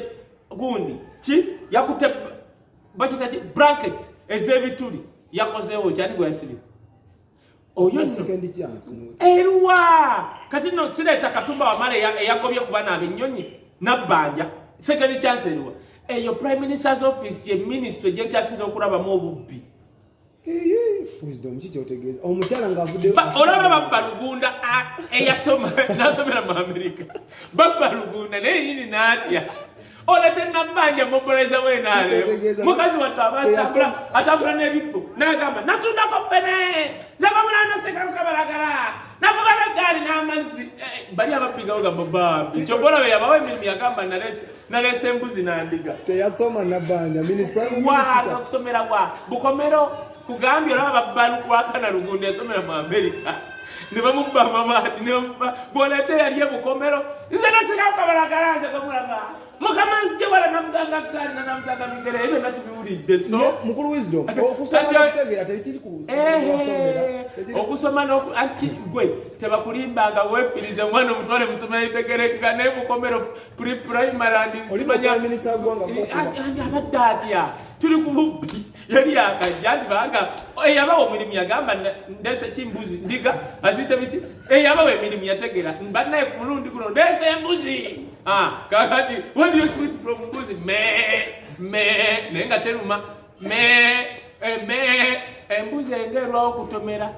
gundi ki yakutte bakita brackets ez'ebituli yakozeewo kyali gwe yasiri oyo second chance eruwa kati no sireeta Katumba Wamala eyagobye kuba n'abennyonyi Nabbanja second chance eruwa eyo prime minister's office ye ministry gye kyasinze okulabamu obubbi wisdom kikyotegeeza omukyala ng'avudde olaba Babba Lugunda eyasoma n'asomera mu America Babba Lugunda naye yini n'atya olete Nabbanja mobiliza wenaale mukazi wattu atambula n'ebibbo n'agamba natundako ffene nzagomula nasekalukabalagala nakugala gaali n'amazzi bali ababbigawo gamba bambi kyogolawe yabawa emirimu yagamba naleese embuzi n'andiga teyasoma Nabbanja waata okusomera wa bukomero kugambye olaba Babba Lugunda yasomera mu America ne bamubba amabaati ne bamubba bw'olete yali ebukomero nze nasekalukabalagala nzagomulaba mukamanzi jewala navuganga kali na namusaga mingere ebe natubiwulidde so mukulu wisdom okusoma okutegeera tekiri ku okusoma anti gwe tebakulimbanga weefirize omwana omutwale musomera itegerekeka naye mukomero primary andizimanya abadde atya tuli ku bubbi yali akajja nti banga eyabawa omirimu yagamba ndese kimbuzi ndiga azite biti eyabawa emirimu yategeera bannaye ku mulundi guno ndese embuzi kakati what do you expect from mbuzi naye nga teruma embuzi engerwawo kutomera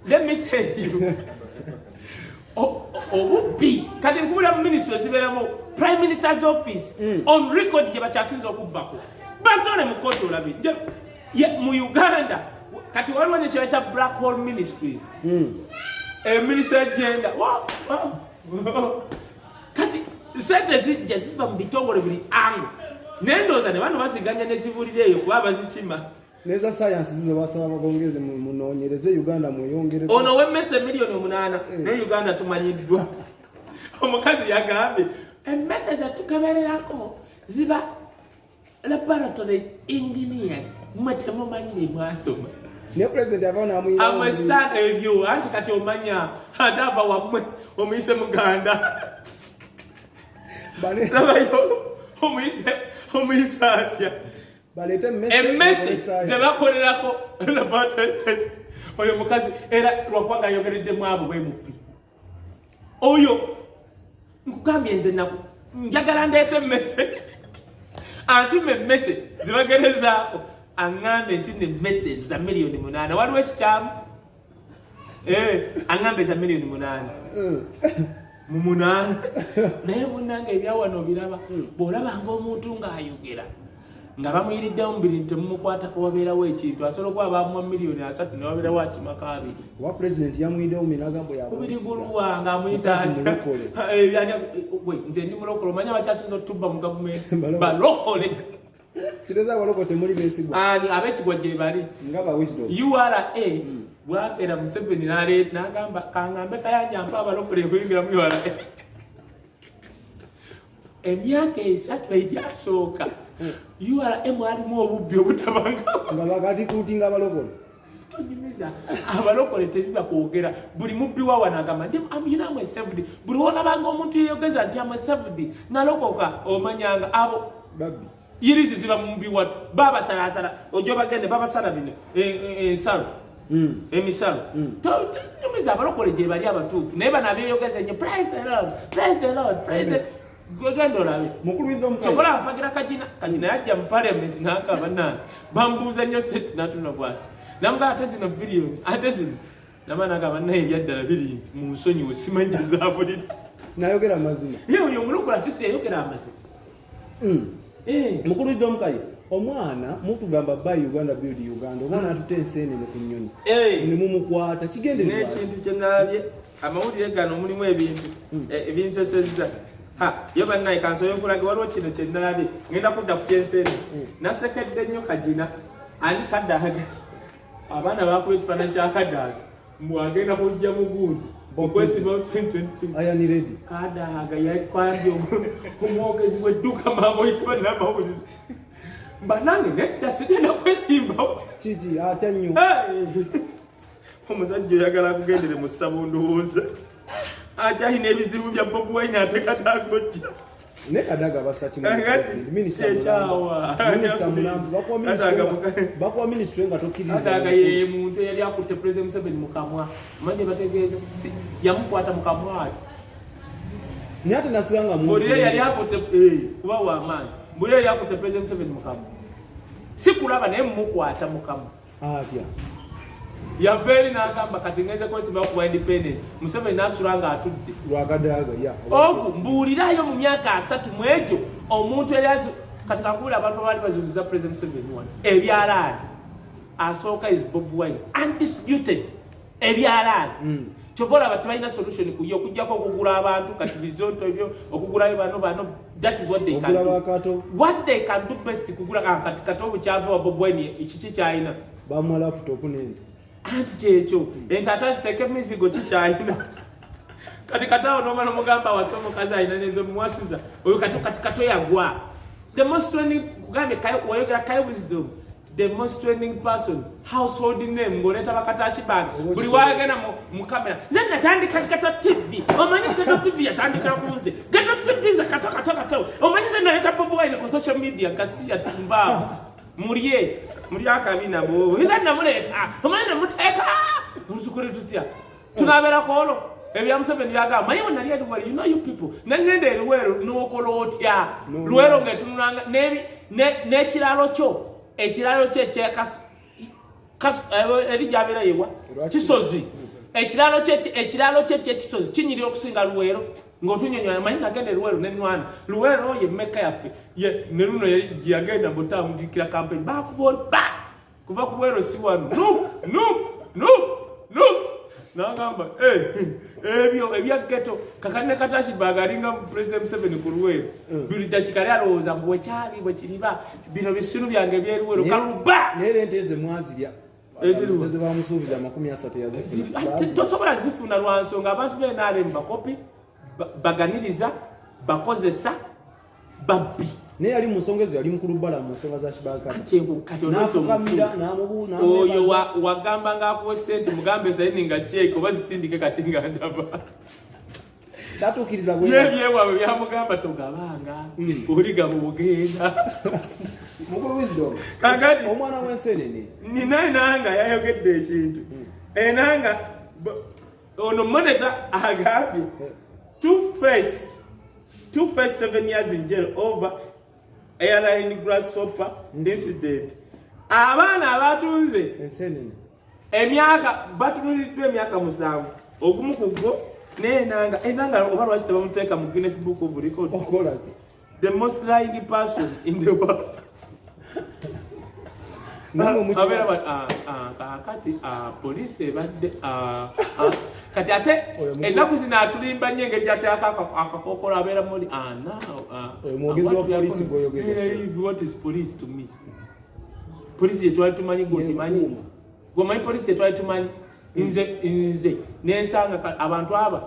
let me tell you obubbi kati nkubira mu minisitule zibeeramu prime minister's office on record gye bakyasinza okubbako bantone mu koti olabe mu Uganda kati waliwo ne kyebayita black hole ministries minister agenda kati sente zijja ziva mu bitongole buli ango nendooza ne bano basiganya ne zibulira eyo kuba bazikima neza science zizo basaba bagongeze munoonyereze Uganda mweyongere ono wemmese milioni 8 ne Uganda tumanyiddwa omukazi yagambye emmese zetukebererako ziba laboratory engineer mwe temumanyire mwasoma ne president abana amusana ebyo anti kati omanya atava wamwe omuyise muganda bale omuyise atya balete emmese zebakolerako laboratory test oyo mukazi era lwakwanga ayogereddemu abo bwemupi oyo nkugambye nze naku njagala ndeete emmese antume emmese zibagerezaako aŋŋambe nti n'emmese za milioni 8 waliwo ekikyamu aŋŋambe za milioni 8 mu 8 naye munnange ebyawano biraba bw'olabanga omuntu ng'ayogera nga bamuyiriddewo mu biri temumukwatako wabeerawo ekintu asobola okuba bamuwa milioni 3 ne wabeerawo akimako 2 wa president yamuyiddewo minagambo yabiri buluwa ng'amuyita nze ndi mulokole omanya bakyasinza otubba mu gavumenti balokole kireza abaloko temuli beesigwa abeesigwa gye bali ngaba wisdom URA bwakeera Museveni n'agamba kaŋŋambe kayanjampa abalokole kuyingira mu URA emyaka 3 egyasooka URA mwalimu obubbi obutabanga nga bakati kuutinga abalokole onyumiza abalokole tebiba kwogera buli mubbi wawa n'agamba ndi amuyinamu esevudi buli wonabanga omuntu yeyogeza nti amu esevudi nalokoka omanyanga abo babbi yirizi ziba mumbi watu baba salasala ojo bagende baba sala bino ensalo emisalo nyumiza abalokole gye bali abatuufu naye bano abeeyogeza nnyo praise the Lord praise the Lord praise the gwegenda olabe mukulu wisdom kyokola mpagira kajina yajja mu parliament n'akaba nani bambuuza nnyo seti n'atuna bwati namugaa ate zino biliyoni ate zino namana agamba naye ebyaddala biri mu nsonyiwe simanyi gyezabulira nayogera amazima ye oyo omulokole ate siyayogera amazima mukulu wisdom kaye omwana mutugamba by Uganda build Uganda omwana atutense ene ku nnyonyi ne mumukwata kigende n'ekintu kye nalabye amawulire gano mulimu ebintu ebinsesezza yo bannaye kansobola okulage waliwo kino kye nalabye ngenda kudda ku kyenseene nasekedde nnyo kagina ani kadaaga abaana bakuba ekifaananyi kya kadaaga mbwagenda kujja mu gundi okwesiba 2026 ayani ready kadaaga yakwambye omwogezi w'edduuka maama oyitibwa namawulire banange nedda sigenda kwesimbawo kiki atya nnyo omusajja oyagala kugendere mu ssabunduwuuza akyalina ebizibu bya Bobi Wine ate Kadaga ojja ne Kadaga basati minisita Mulambu bakuwa minisitule nga tokkiriza Kadaga ye muntu eyali akutte President Museveni mu kamwa manje bategeeza yamukwata mu kamwa ne ate nasiganga mbulire yali akutte kuba w'amaanyi mbulire yali akutte President Museveni mu kamwa si kulaba naye mumukwata mu kamwa atya yaveri n'agamba kati ngeze kwesiba kuba independent Museveni n'asulanga atudde lwakadaga ogu mbuulirayo mu myaka 3 mu egyo omuntu eryazi kati kakuula abantu abaali bazunguza President Museveni wano ebyalaani asooka is Bobi Wine undisputed ebyalaani kyova olaba tebalina solution kuye okujjako okugula abantu kati bizonto ebyo okugulayo bano that is what they can do. What they can do best kugula kati katobu kyava wa Bobi Wine ekiki kyalina bamwa laptop nende anti kyekyo ente ziteke emizigo kikyalina kati katawo nomala mugamba wasomo kazi alina nezo muwasiza oyo kati kato yagwa the most trending kugambye wayogera Kai Wisdom the most trending person household name ngoleta bakatashi bana buli wagenda mu kamera nze natandika Gato TV omanyi Gato TV yatandika kunze Gato TV za kato omanyi nze naleta Bobi Wine ku social media kasi yatumba Murie akabina bo iza namuleta omwana muteka urusukure tutya tunabera kolo ebya Museveni yaga mayo nali ali you know you people nangende ruwero nuokolo otya ruwero ngetunanga ne ekiralo kye kas elijabera yewa kisozi ekiralo kye kisozi kinyirira okusinga ruwero ngotunyonyo manyi nagende ruwero nenwana ruwero ye meka yafe ye neruno yagenda botamu dikira campaign bakubora kuva kuwero si wanu no nangamba ebya Ghetto kakane katashi bagaringa President Museveni ku ruwero buli dakikali alowooza mbwe kyali bwe kiriba bino bisiru byange byeruwero kaluba nere nteze mwazirya eziriweze bamusuubiza 30 yazifuna tosobola zifuna lwansonga abantu benale mbakopi baganiriza bakozesa babbi ne yali musongezo yali mukulubala musonga za Kibaka kati oyo wagamba ngakuwe sente mugambe zayininga cheko bazisindike kati nga ndaba tatukiriza byewawe byamugamba togabanga oliga mu bugenda mukuru Wisdom kagati omwana w'ensenene ni nanga yayogedde ekintu enanga ono monitor agambye Two-Face 7 years in jail over airline grasshopper incident. Abaana abatunze ensenene emyaka batunuliddwa emyaka 7 ogumu kugo enanga oba lwaki tebamuteeka mu Guinness Book of Records okolaki the most lying person in the world. Kati police ebadde kati ate ennaku zino atulimba nnyo engeri gyate akakookolo abeera muli omwogezi wa police gwoyogeza what is police to me police yetwali tumanyi gwotimanyi gwomanyi police tetwali tumanyi nze nensanga abantu aba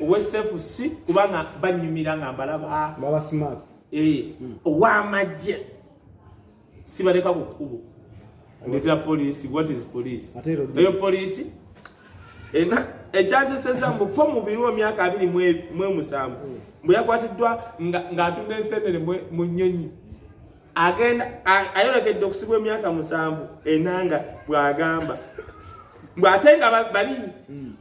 owesefu si kubanga banyumira nga mbalaba baba smart owamajje sibaleka ku kkubo ndetera police what is police eyo police ekyazeseza mbupo mubiri w'emyaka 27 bwe yakwatiddwa ng'atunda ensenene mu nnyonyi agenda ayolekedde okusibwa emyaka 7 enanga bw'agamba ate nga babiri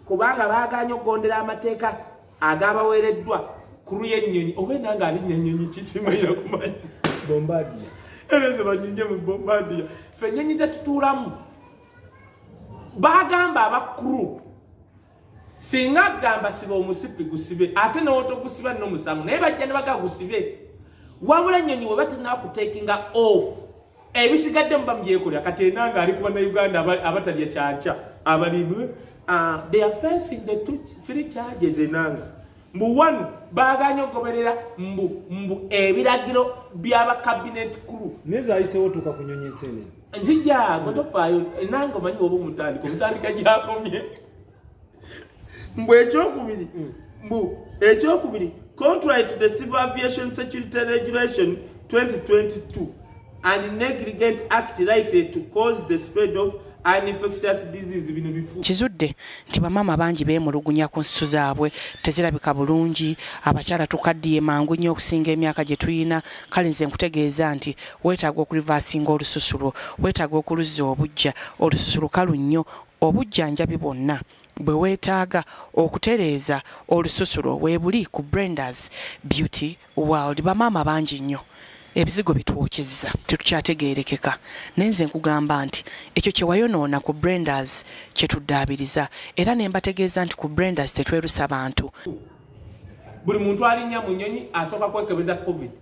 kubanga baaganye okugondera amateeka agabaweereddwa ku lw'ennyonyi oba enanga alinnya ennyonyi kisimayira kumanya Bombardier ereze banyinje mu Bombardier ffe ennyonyi zetutuulamu bagamba abakuru singa gamba siba omusipi gusibe ate n'otogusiba n'omusango naye bajja ne bagagusibe wabula ennyonyi we batanaba kutekinga off ebisigadde mba mbyekolera kati enanga ali kuba na Uganda abatalya kyanca abalimu they are facing the three charges enanga mbu one baganya okugoberera mbu ebiragiro by'aba cabinet kulu neza ayisewo tuka kunyonya ensene nzija gotofaayo enanga omanyi oba omutandika gyakomye mbu ekyokubiri contrary to the Civil Aviation Security Regulation 2022 and Negligent Act likely to cause the spread of infectious disease bino bifu kizudde nti bamama bangi beemulugunya ku nsusu zaabwe tezirabika bulungi abakyala tukaddiye mangu nnyo okusinga emyaka gye tuyina kale nze nkutegeeza nti weetaaga okurivasinga olususulo weetaaga okuluzza obujja olususulo kalu nnyo obujjanjabi bwonna bwe weetaaga okutereeza olususulo weebuli ku Brenda's Beauty World bamama bangi nnyo ebizigo bitwokyezza tetukyategeerekeka nenze nkugamba nti ekyo kye wayonoona ku Brenda's kye tuddaabiriza era ne mbategeeza nti ku Brenda's tetwerusa abantu buli muntu alinnya mu nnyonyi asooka kwekebeza covid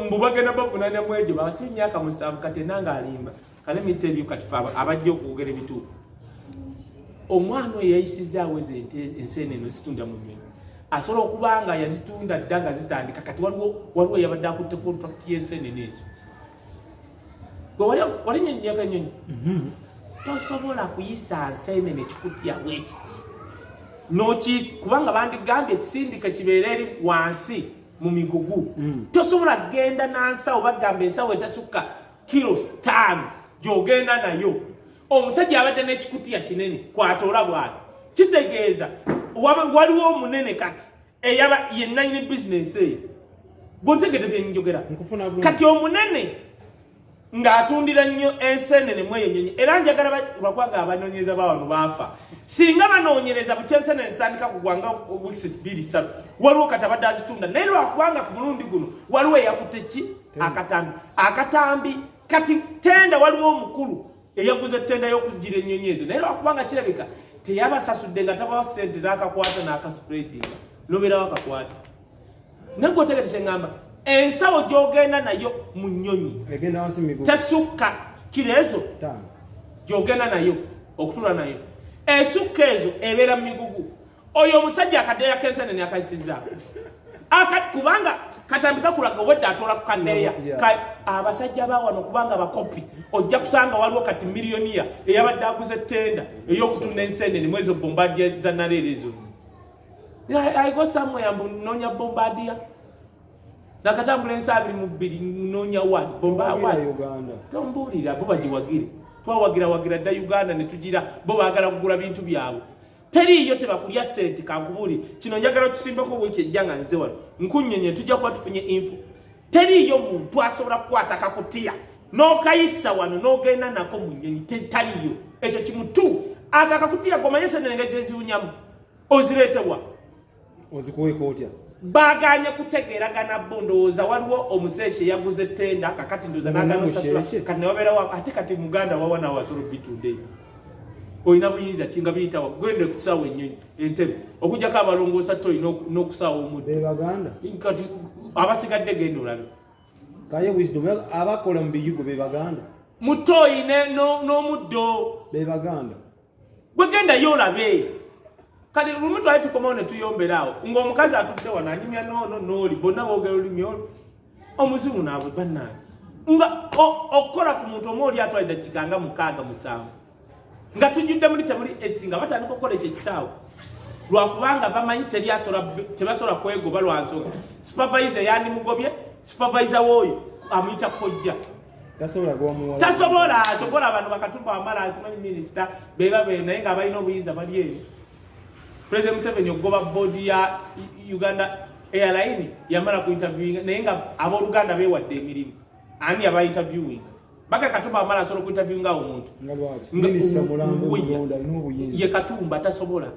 mbu bagenda bavunaanya mu egyo bawasi emyaka 7 kati enanga alimba kale miteryo kati abajja okwogera ebituufu omwana oyo yayisizza aweze enseenene zitunda mu nnyonyi asobola okuba nga yazitunda dda nga zitandika kati waliwo yabadde akutte contract y'enseenene ezo gwe walinyenyaka ennyonyi tosobola kuyisa nseenene kikutya bwekiti kubanga bandigambye ekisindika kibeera eri wansi mu migugu tosobola genda nansawo bagamba ensawo etasukka kilo 5 gy'ogenda nayo omusajja abadde n'ekikutiya kinene kwatoola bwati kitegeeza waliwo omunene kati eyaba yenanyini bizinesi eyo gontegede byenjogera kati omunene ng'atundira nnyo enseenene mu eyo ennyonyi era njagala lwakwanga abanoonyereza bawano baafa singa banoonyereza bukya enseenene zitandika kugwanga wiiki 2-3 waliwo kati abadde azitunda naye lwakubanga ku mulundi guno waliwo eyakutte ki akatambi kati tenda waliwo omukulu eyaguze tenda y'okugira ennyonyi ezo naye lwakubanga kirabika teyabasasudde nga tabawa ssente n'akakwata n'akaspreadinga nobeerawo akakwata naye gwe otegete kye ŋŋamba ensawo gy'ogenda nayo mu nnyonyi tesukka kilo ezo gy'ogenda nayo okutula nayo esukka ezo ebeera mu migugu oyo omusajja akadeeya k'enseenene akayisizza kubanga katambika kulaga wedde atoola ku kadeeya abasajja bawano kubanga bakopi ojja kusanga waliwo kati miliyoniya eyabadde aguze tenda ey'okutunda enseenene mu ezo bombadiya za naleero ezo aigo somewhere mbu noonya bombadiya nakatambula ensi 22 noonya wani tombuulira bo bagiwagire twawagira dda Uganda ne tugira bo baagala kugula bintu byabwe teriiyo tebakulya ssente kankubuulire kino njagala okusimbako bweki ejja nga nze wano nkunyonye tujja kuba tufunye info teriiyo muntu asobola kukwata kakutiya n'okayisa wano n'ogenda nako mu nnyonyi taliiyo ekyo kimutu akakutiya gomanye enseenene nga zeziwunyamu ozireetebwa ozikuweeka otya baganya kutegeeragana bo ndowooza waliwo omuseeshe yaguze tenda kakati ndowooza n'aganosasula kati newabeerawo ate kati muganda wawana wasobola bitunda eyo oyina buyinza kinga biyitawo gwende kusaawa ennyonyi entebe okujjako abalongoosa toyi n'okusaawa omuddo kati abasigadde genda olabe kaye wisdom abakola mu biyigo be baganda mu toyi n'omuddo be baganda gwe gendayo olabe kati lumu twali tukomawo ne tuyomberaawo ng'omukazi atudde wano anyumya n'oli bonna boogera olulimi olwo omuzungu naabwe bannaani nga okukola ku muntu omu oli atwalidde kikanga 6-7 nga tujjudde muli temuli esinga batandika okukola ekyo ekisaawe lwakubanga bamanyi tebasobola kwegoba lwansonga supervisor yandimugobye supervisor w'oyo amuyita kojja tasobola abantu bakatumba wamala asimanyi minisita beba naye nga balina obuyinza bali eyo President Museveni okugoba boodi ya Uganda Airline yamala ku interviewing naye nga abooluganda beewadde emirimu ani yaba interviewing baga katumba amala asobola ku interview nga omuntu minisita mulambo ye katumba tasobola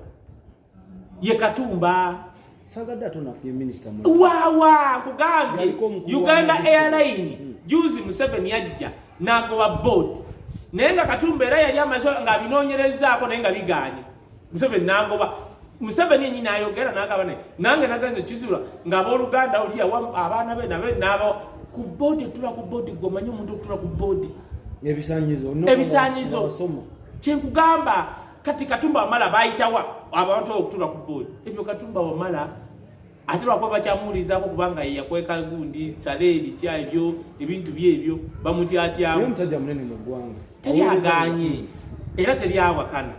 ye katumba sagadde atonafye minisita wawa kugambye Uganda Airline juzi Museveni yajja n'agoba board naye nga katumba era yali amaze nga binoonyerezaako naye nga biganye Museveni n'agoba Museveni yennyini ayogera n'agaba naye nange nagenze kizula ng'abooluganda oli abaana be n'abo ku board tula ku board gomanyi omuntu okutula ku board ebisanyizo kyenkugamba kati Katumba Wamala bayitawa abantu okutula ku board ebyo Katumba Wamala ate lwakuba bakyamuwulizaako kubanga ye yakweka gundi saleeri kya ebyo ebintu byebyo bamutyatyamu omusajja munene mu ggwanga teryaganye era teryawakana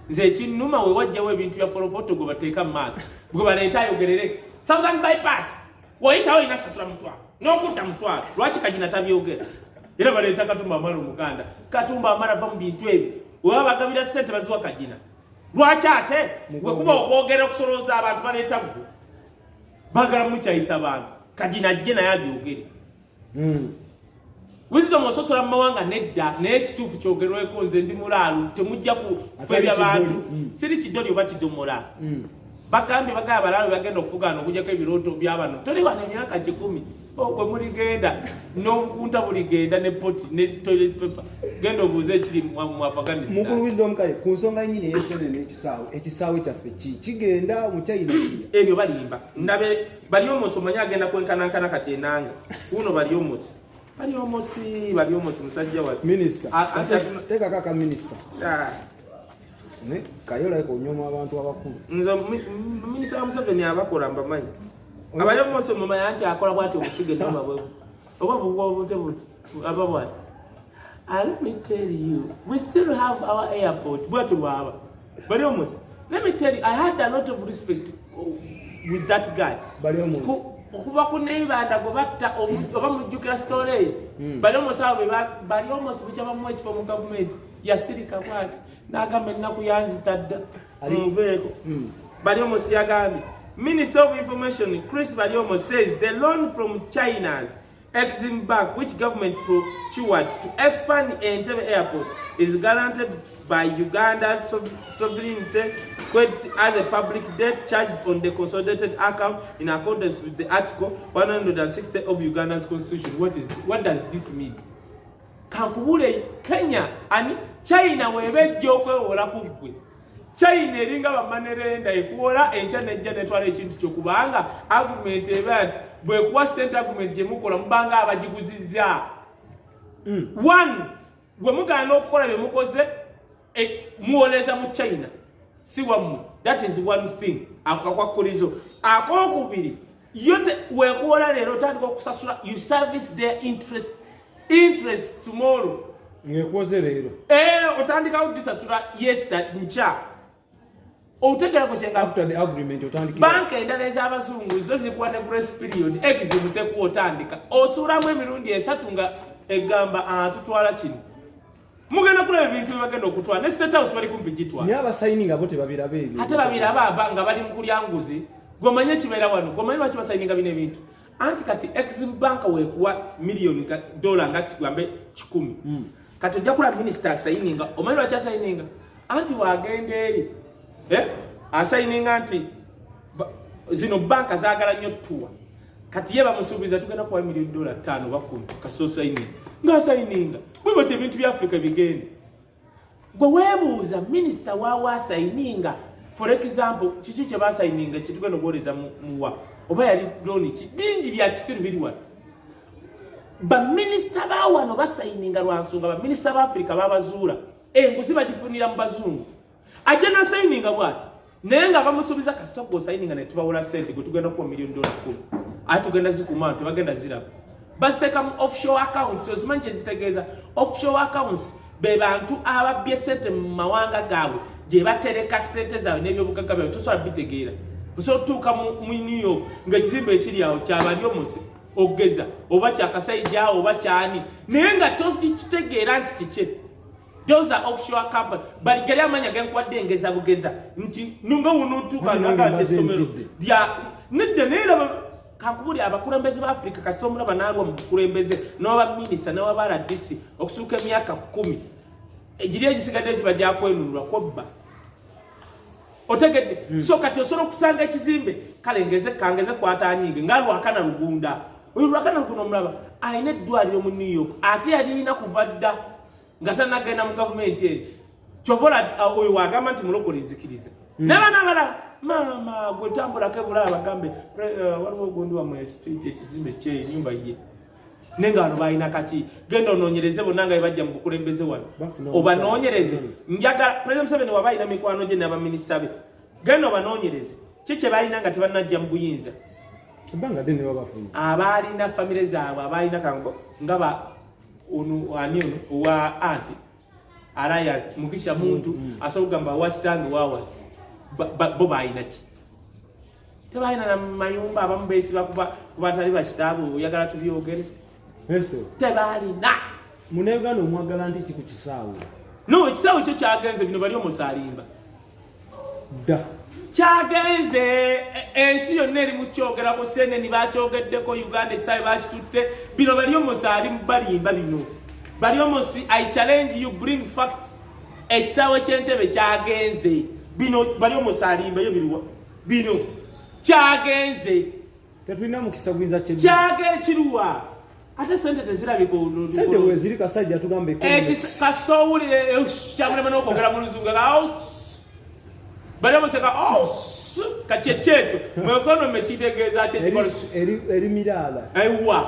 nze ekinnuma we wajjawo ebintu bya forofoto gwe bateeka mu maaso gwe baleeta ayogerere Southern bypass woyitawo ina sasula mutwalo n'okudda mutwalo lwaki Kagina tabyogera era baleeta Katumba Wamala omuganda Katumba Wamala va mu bintu ebyo weba bagabira ssente baziwa Kagina lwaki ate gwe kuba okwogera okusolooza abantu baleeta bwe bagala mukyayisa abantu Kagina ajje naye abyogere Wisdom ososola mu mawanga nedda naye ekituufu kyogerweko nze ndi mulaalo temujja kufebya bantu siri kiddoli oba kidomola bagambye bagala abalaalo bagenda okufugaana okujjako ebirooto by'abano toli wano emyaka 10 ogwe muligenda n'okunta buligenda ne poti ne toilet paper genda obuuze ekiri mu Afghanistan mukulu Wisdom kale ku nsonga nyini y'ensene ekisaawe kyaffe kigenda mu China kiri ebyo balimba ndabe bali omuso manya agenda kwenkanankana kati enanga uno bali omusi musajja wa minister teka kaka minister ne kayola ko nyoma abantu abakulu nzo minister Museveni abakola mbamanyi abali omuso mumanya anti akola bwati obusige noma bwe oba bugwo ababwa let me tell you we still have our airport bwatu baba bali omusi let me tell you I had a lot of respect with that guy bali omusi okuba ku neibanda go batta oba mujjukira story bali omusawo bali omusi bukyaba mu ekifo mu government yasirika bwati n'agamba ennaku yanzitadda muveeko bali omusi yagambye Minister of Information Chris Baryomo says the loan from China's Exim Bank, which government procured to expand Entebbe Airport, is guaranteed by Uganda's sovereignty credit as a public debt charged on the consolidated account in accordance with the Article 160 of Uganda's Constitution. What does this mean? Kankubule Kenya and China webejja okwewola kugwe. China eringa bamanerenda ekuwola enkya nejja netwala ekintu kyokubanga argument ebati bwe kuwa center argument gye mukola mubanga abagiguzizza one gwe mugana okukola bye mukoze muwoleza mu China si wammwe that is one thing akakwakulizo akokubiri yote wekuwola leero otandika okusasula you service their interest tomorrow ngekuoze leero otandika okudisasula yesterday ncha otegera ko chenga after the agreement otandikira bank endala ez'abazungu zo zikuwa ne grace period ekizibu tekuwa otandika osulamu emirundi esatu nga egamba tutwala kino mugenda kulaba ebintu byebagenda okutwala ne state house bali kumpi gitwala naye abasayininga bo tebabiraba ebyo ate babiraba nga bali mu kulyanguzi gomanye kibeera wano gomanye lwaki basayininga bino ebintu anti kati Exim Bank wekuwa miliyoni dola nga tugambe 10 kati ojja kulaba minister asayininga omanyi lwaki asayininga anti wagenda eri asayininga anti zino banka zaagala nnyo tuwa kati ye bamusuubiza tugenda kuwa miliyoni dola 5 bakumi kasito sayininga ng'asayininga bwe bati ebintu bya Afrika bigende gwe weebuuza minisita waawa asayininga for example kiki kye baasayininga kyetugenda okuwoleza muwa oba yali looni ki bingi bya kisiru biri wano baminisita baawano basayininga lwa nsonga baminisita ba Afrika babazuula enguzi bagifunira mu bazungu ajja nasayininga bwati naye nga bamusuubiza kasita gwosayininga ne tubawola ssente gwe tugenda kuwa miliyoni dola 10 ate tugenda zikumaa tebagenda ziraba baziteeka mu offshore accounts ozimanyi kyezitegeeza offshore accounts be bantu ababbye ssente mu mawanga gaabwe gye batereka ssente zaabwe n'ebyobugagga byabwe tosobola bitegeera osobola otutuuka mu New York ng'ekizimbe ekiri awo kyabali omusi ogeza oba kyakasayijaawo oba kyani naye nga tokitegeera nti kiki those are offshore companies but gari amanya genkuwadde engeza bugeza nti nunga wunutuka nagati essomero lya nedda neera kankubuli abakulembeze ba Afrika kasita omulaba naalwa mu bukulembeze n'abaminisita n'abaRDC okusuuka emyaka 10 egiri egisigadde giba gyakwenunulwa kwobba otegedde so kati osobola okusanga ekizimbe kale kangeze kwatanyinge nga Lwakana Lugunda oyo Lwakana Lugunda omulaba alina eddwaliro mu New York ate yalina kuva dda nga tanagenda mu gavumenti eri kyobola oyo wagamba nti mulokole nzikiriza n'abaana abalala mama gwe tambulako ebulaba bagambe waliwo ogundi wamwe street ekizimbe kye nyumba ye nenga wano balina kaki genda onoonyereze bonna nga bajja mu bukulembeze wano obanoonyereze njagala President Museveni waba alina mikwano gye n'abaminisita be genda obanoonyereze kye balina nga tebannajja mu buyinza ebbanga ddene babafuna abaalina famire zaabwe abaalina kango nga ani ono owa anti Alliance Mugisha muntu asobola kugamba wakitange waawali bo balina ki tebalina na mayumba abamu beesiba kuba tali bakitaabu oyagala tubyogere tebalina muneegana omwagala nti ki ku kisaawe no ekisaawe kyo kyagenze bino bali omusalimba dda kyagenze ensi yonna eri mukyogerako seneni bakyogeddeko Uganda ekisaawe bakitutte bino bali omusalimba balimba bino bali omusi I challenge you bring facts ekisaawe ky'entebe kyagenze bino bali omusalimba yo biriwa bino kyagenze tetulina mukisa gwiza kyagenziruwa ate sente tezirabika sente weziri kasajja tugambe kasita owulire kyamulema n'okwogera mu luzungu bali omuseka kakyekyeekyo mu ekonome kitegeeza eri miraala ewa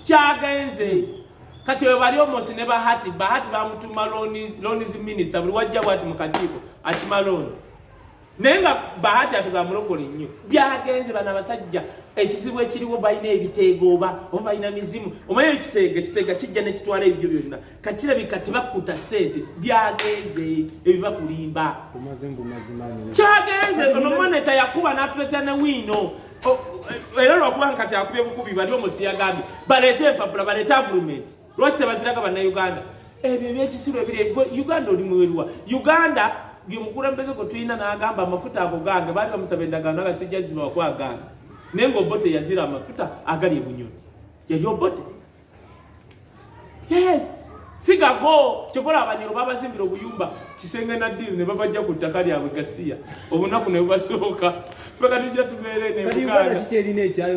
kyagenze kati we bali omusi ne bahati bamutuma loans minister buli wajja bwati mu kakiiko akima looni naye nga bahati atugambulokole nnyo byagenze bano abasajja ekizibu ekiriwo balina ebiteego oba balina mizimu omanyi ekiteega kijja nekitwala ebyo byonna kakirabika tebakkuta ssente byagenze ebibakulimba kyagenze ono moneta yakuba n'atuleta ne wiino era lwakubanga kati akubye bukubi bali omusi yagambye baleete empapula baleete agreement lwaki tebaziraga bannayuganda ebyo ebyekisiru ebiri Uganda oli mwerwa Uganda byomukulembeze ko tulina n'agamba amafuta ago gange baali bamusaba endagaano agasijja ziba wakwaganga naye ng'obote yazira amafuta agali ebunyoni yali obote yes sigago kyokola abanyoro babazimbira obuyumba kisenge na ddiri ne babajja ku ttaka lyabwe gasiya obunaku ne bubasooka fe kati tujja tubeere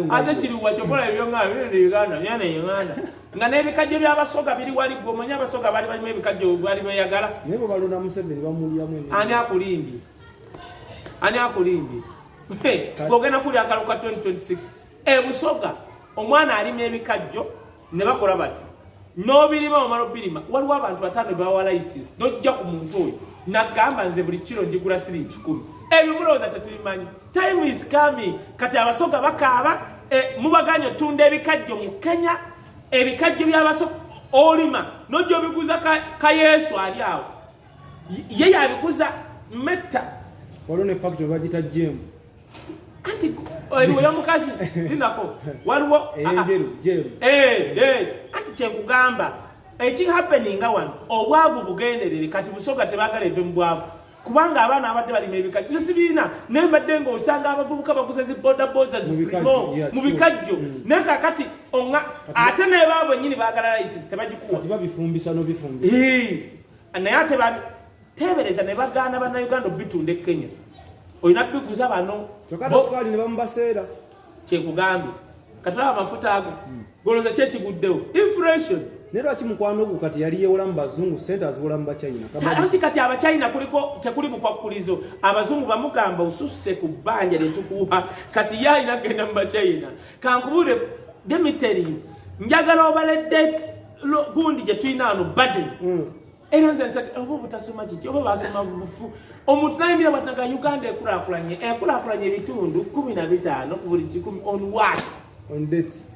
ate kiriwa kyokola ebyo nga biri Uganda byana Uganda nga n'ebikajjo by'abasoga biri wali gwe omanyi abasoga baali balimu ebikajjo baali beeyagala naye bwe balonda Museveni bamulyamu ani akulimbi bw'ogenda kuli akalulu ka 2026 ebusoga omwana alima ebikajjo ne bakola bati n'obirima omala obirima waliwo abantu 5 bawa license n'ojja ku muntu oyo nagamba nze buli kiro njigula siringi 10 ebyo mulowooza tetubimanyi time is coming kati abasoga bakaaba mubaganya otunda ebikajjo mu Kenya ebikajjo by'abasoga olima n'ojja obiguza ka Yesu ali awo ye yabiguza metta waliwo ne factory bagita jemu anti oyo mukazi linako waliwo jeru anti kyekugamba ekihappeninga wano obwavu bugenderere kati busoga tebagala eve mu bwavu kubanga abaana abadde balima ebikajjo sibiina naye mbadde ng'osanga abavubuka bakuza zibodaboda zipimo mu bikajjo naye kakati ate naye baabo nnyini baagala layisisi tebagikuwa babifumbisa n'obifumbisa naye ate tebereza ne bagaana bannayuganda obitunda e Kenya olina biguza bano kyokatasukaali ne bamubaseera kyekugambye katulaba amafuta ago goloza kyekiguddewo inflation naye lwaki mukwano gwo kati yali yewola mu bazungu sente aziwola mu bachina anti kati abachina tekuli bukwakkulizo abazungu bamugamba ususse ku bbanja lyetukuwa kati yalina genda mu bachina kankubule demiteri njagala obaledde gundi gye tulina wano baden era nze oba butasoma kiki oba basoma bufu omuntu nayimbira bwatinaga Uganda ekulaakulanye ebitundu 15 ku buli 10 on what on dates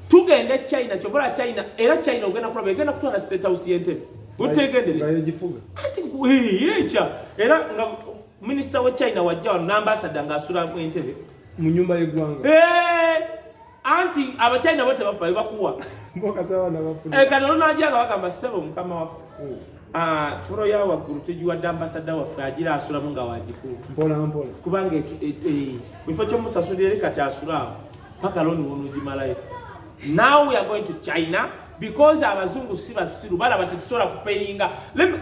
tugende China chokola China era China ogenda kulaba egenda kutwala state house y'entebe utegendere bayogifuga ati yecha era nga minister wa China wajja na ambassador ngasula mu entebe mu nyumba y'eggwanga anti aba China bote bafa bakuwa mboka sawa na bafuna kana onaje nga bakamba sebo mukama wafu furo ya waguru tujiwa ambassador wa fajira asula munga wajiku mpola kubanga bifo cyo musasulire kati asula paka loni wonuji malaye. Now we are going to China because abazungu si basiru bala batisola kupeyinga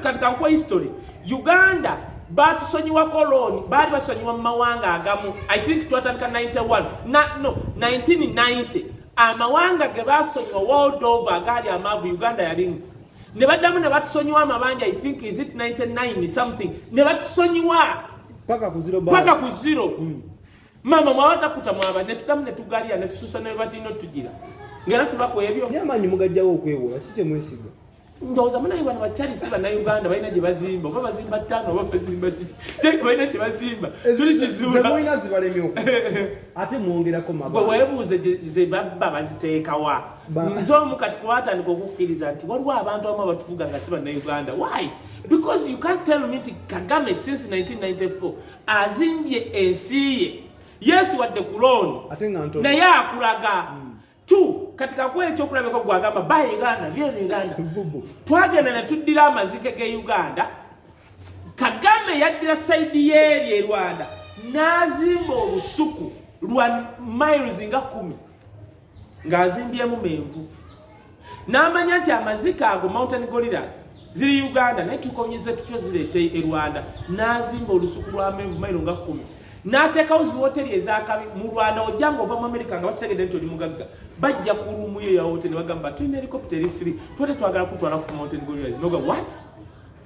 katika kwa history Uganda batusonyiwa koloni bali basonyiwa mawanga agamu I think twatandika 91 no 1990 amawanga ge basonyiwa world over agali amavu Uganda yalimu ne badamu ne batusonyiwa amabanja I think is it 99 something ne batusonyiwa paka ku zero mama mwawata kutamwaba ne tudamu ne tugalia ne tususa ne batino tugira ngera tubako ebyo yamanyi mugajjawo okwewola kike mwesiga ndoza muna ibana bachali siba na Uganda baina je bazimba baba bazimba tano baba bazimba kiki teke baina je bazimba tuli kizura zemoina zibalemi okukiki ate muongerako mababa webuze ze baba baziteeka wa nzo mukati kwata niko kukiriza nti waliwo abantu abamu batufuga nga siba na Uganda why because you can't tell me to Kagame since 1994 azimbye ensiye yes wadde kuloni ate nga nto naye akulaga tu katika kwecho kulabeko gwagamba baye Uganda vyene Uganda twagenda ne tuddira amazike ge Uganda Kagame yaddira side ye Rwanda nazimba olusuku lwa miles nga 10 ngazimbye mu menvu namanya nti amazike ago Mountain Gorillas ziri Uganda naye tukonyeze tucho zirete Rwanda nazimba olusuku lwa menvu miles nga 10 nateka uzi hoteli ezakabi mu Rwanda ojango ova mu America nga bakitegedde nti oli mugagga bajja ku rumu ye ya hoteli bagamba tulina helicopter free twete twagala kutwala ku Mountain Gorillas noga what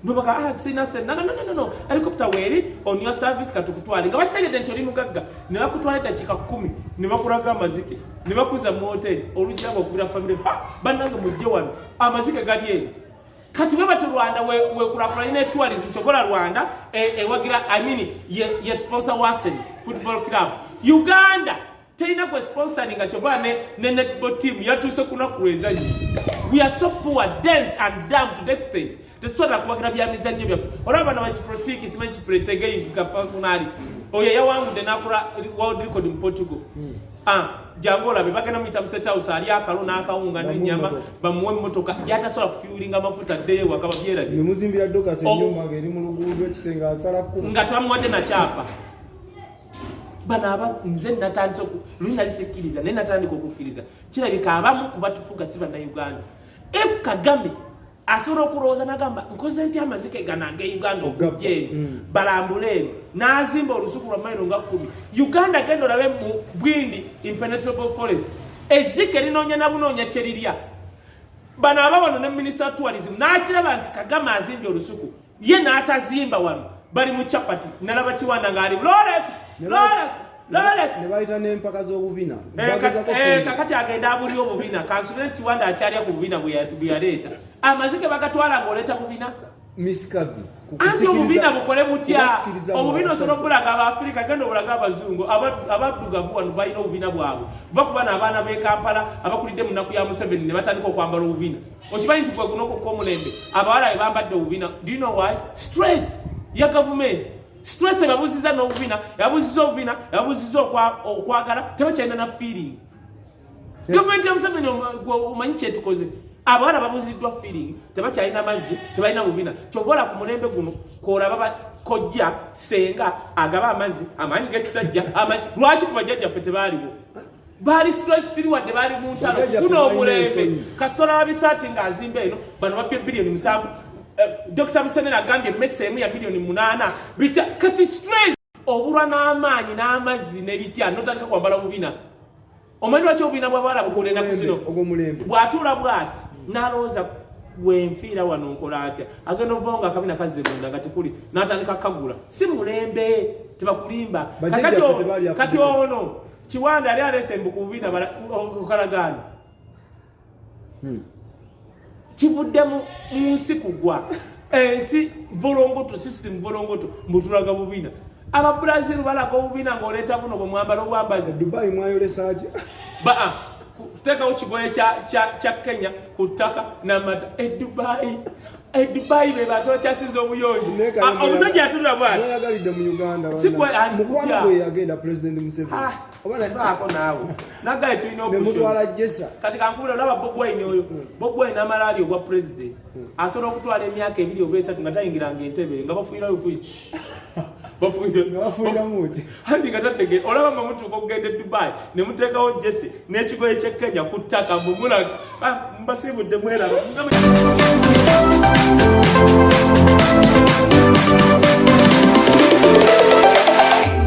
nobaga sina sena no helicopter weri on your service katukutwala nga bakitegedde nti oli mugagga ne bakutwala dakika 10 ne bakulaga amazike ne bakuza mu hoteli olujango okubira family bananga mujje wano amazike gali eri kati weba tu Rwanda we kula ine tourism chokola Rwanda wagira I mean ye sponsor Wasen football club Uganda teina kwa sponsoring chokola ne netball team yatuse kuna kuweza nyi we are so poor dense and dumb to that state tesora kuwagira bya mizanyo bya oraba na wachiprotiki simanchi pretege ikafa kunali oye ya wangu de nakura world record in Portugal jangola bebagena mu itamseta house ali akaluna akawunga n'enyama bamuwe motoka yata sola kufuelinga mafuta de wakaba byera ni muzimbira doka se nyumba ngeri mu lugudo kisenga asala ku ngatamwote na chapa banaba nze natandise ku luna lisekiriza ne natandika okukiriza kira bikabamu kubatufuga siba na Uganda if Kagame asoro kuroza nagamba nkoze nti amazike ganage Uganda okujje balambuleni nazimba olusuku lwa mailo nga 10 Uganda gendo lawe mu bwindi impenetrable forest ezike linonya nabunonya cheriria bana ababano ne minister tourism nakira bantu Kagame azimbye olusuku ye na atazimba wano bali mu chapati nalaba kiwanda ngali Rolex ne baita ne mpaka z'obubina kakati agenda abuli obubina kansule kiwanda akyali ku bubina buyaleta amazike bagatwala ngoleta bubina miskabi anti obubina bukole butya obubina solo bulaga aba Afrika kendo bulaga abazungu abaddugavu wano balina obubina bwabwe bakubana abaana be Kampala abakulidde mu naku ya Museveni ne batandika okwambala obubina okimanyi nti gwe gunoko k'omulembe abawala bambadde obubina do you know why stress ya government stress babuziza n'obubina yabuziza obubina yabuziza okwagala tebakyalina na feeling government ya Museveni omanyi kyetukoze abawala babuziddwa feeling tebakyalina mazzi tebalina bubina kyobola ku mulembe guno kola baba kojja senga agaba amazzi amanyi g'ekisajja lwaki kubajjajja ffe tebaliwo bali stress free wadde bali mu ntalo kuno omulembe kasitola wabisaati ng'azimba eno bano babbye bilioni 7 Dr. Musenera agambye emmese emu ya milioni 8 bitya kati stress obulwa n'amaanyi n'amazzi n'ebitya notandika kwambala bubina omanyi lwaki obubina bw'abawala bukole ennaku zino bw'atuula bw'ati n'alowooza wenfiira wano nkola atya agenda okuvawo nga akabina kazze munda nga tekuli n'atandika kagula si mulembe tebakulimba kati ono kiwanda yali aleese mbu ku bubina okalagaano kivudde mu nsi kugwa ensi volongoto system volongoto mbutulaga bubina aba Brazil balaga obubina ng'oleeta buno bwe mwambala obwambazi Dubai mwayolesaaje tutekawo kigoye kya Kenya ku ttaka n'amata Dubai be bato kyasinza obuyonjo omusajja atula bwana yagalidde mu Uganda mukwano gwe yagenda President Museveni ako naawe nagale tulina okumutwala Jessa kati kankubula olaba Bobi Wine oyo Bobi Wine n'amalaali ogwa president asobola okutwala emyaka 2 oba 3 nga tayingiranga entebe nga bafuirayo fuiki bafuira muki handi nga tategera olaba nga mutuuka okugenda Dubai ne muteekawo Jesse n'ekigoye ky'e Kenya ku ttaka mbumulaga mbasiibudde mweraba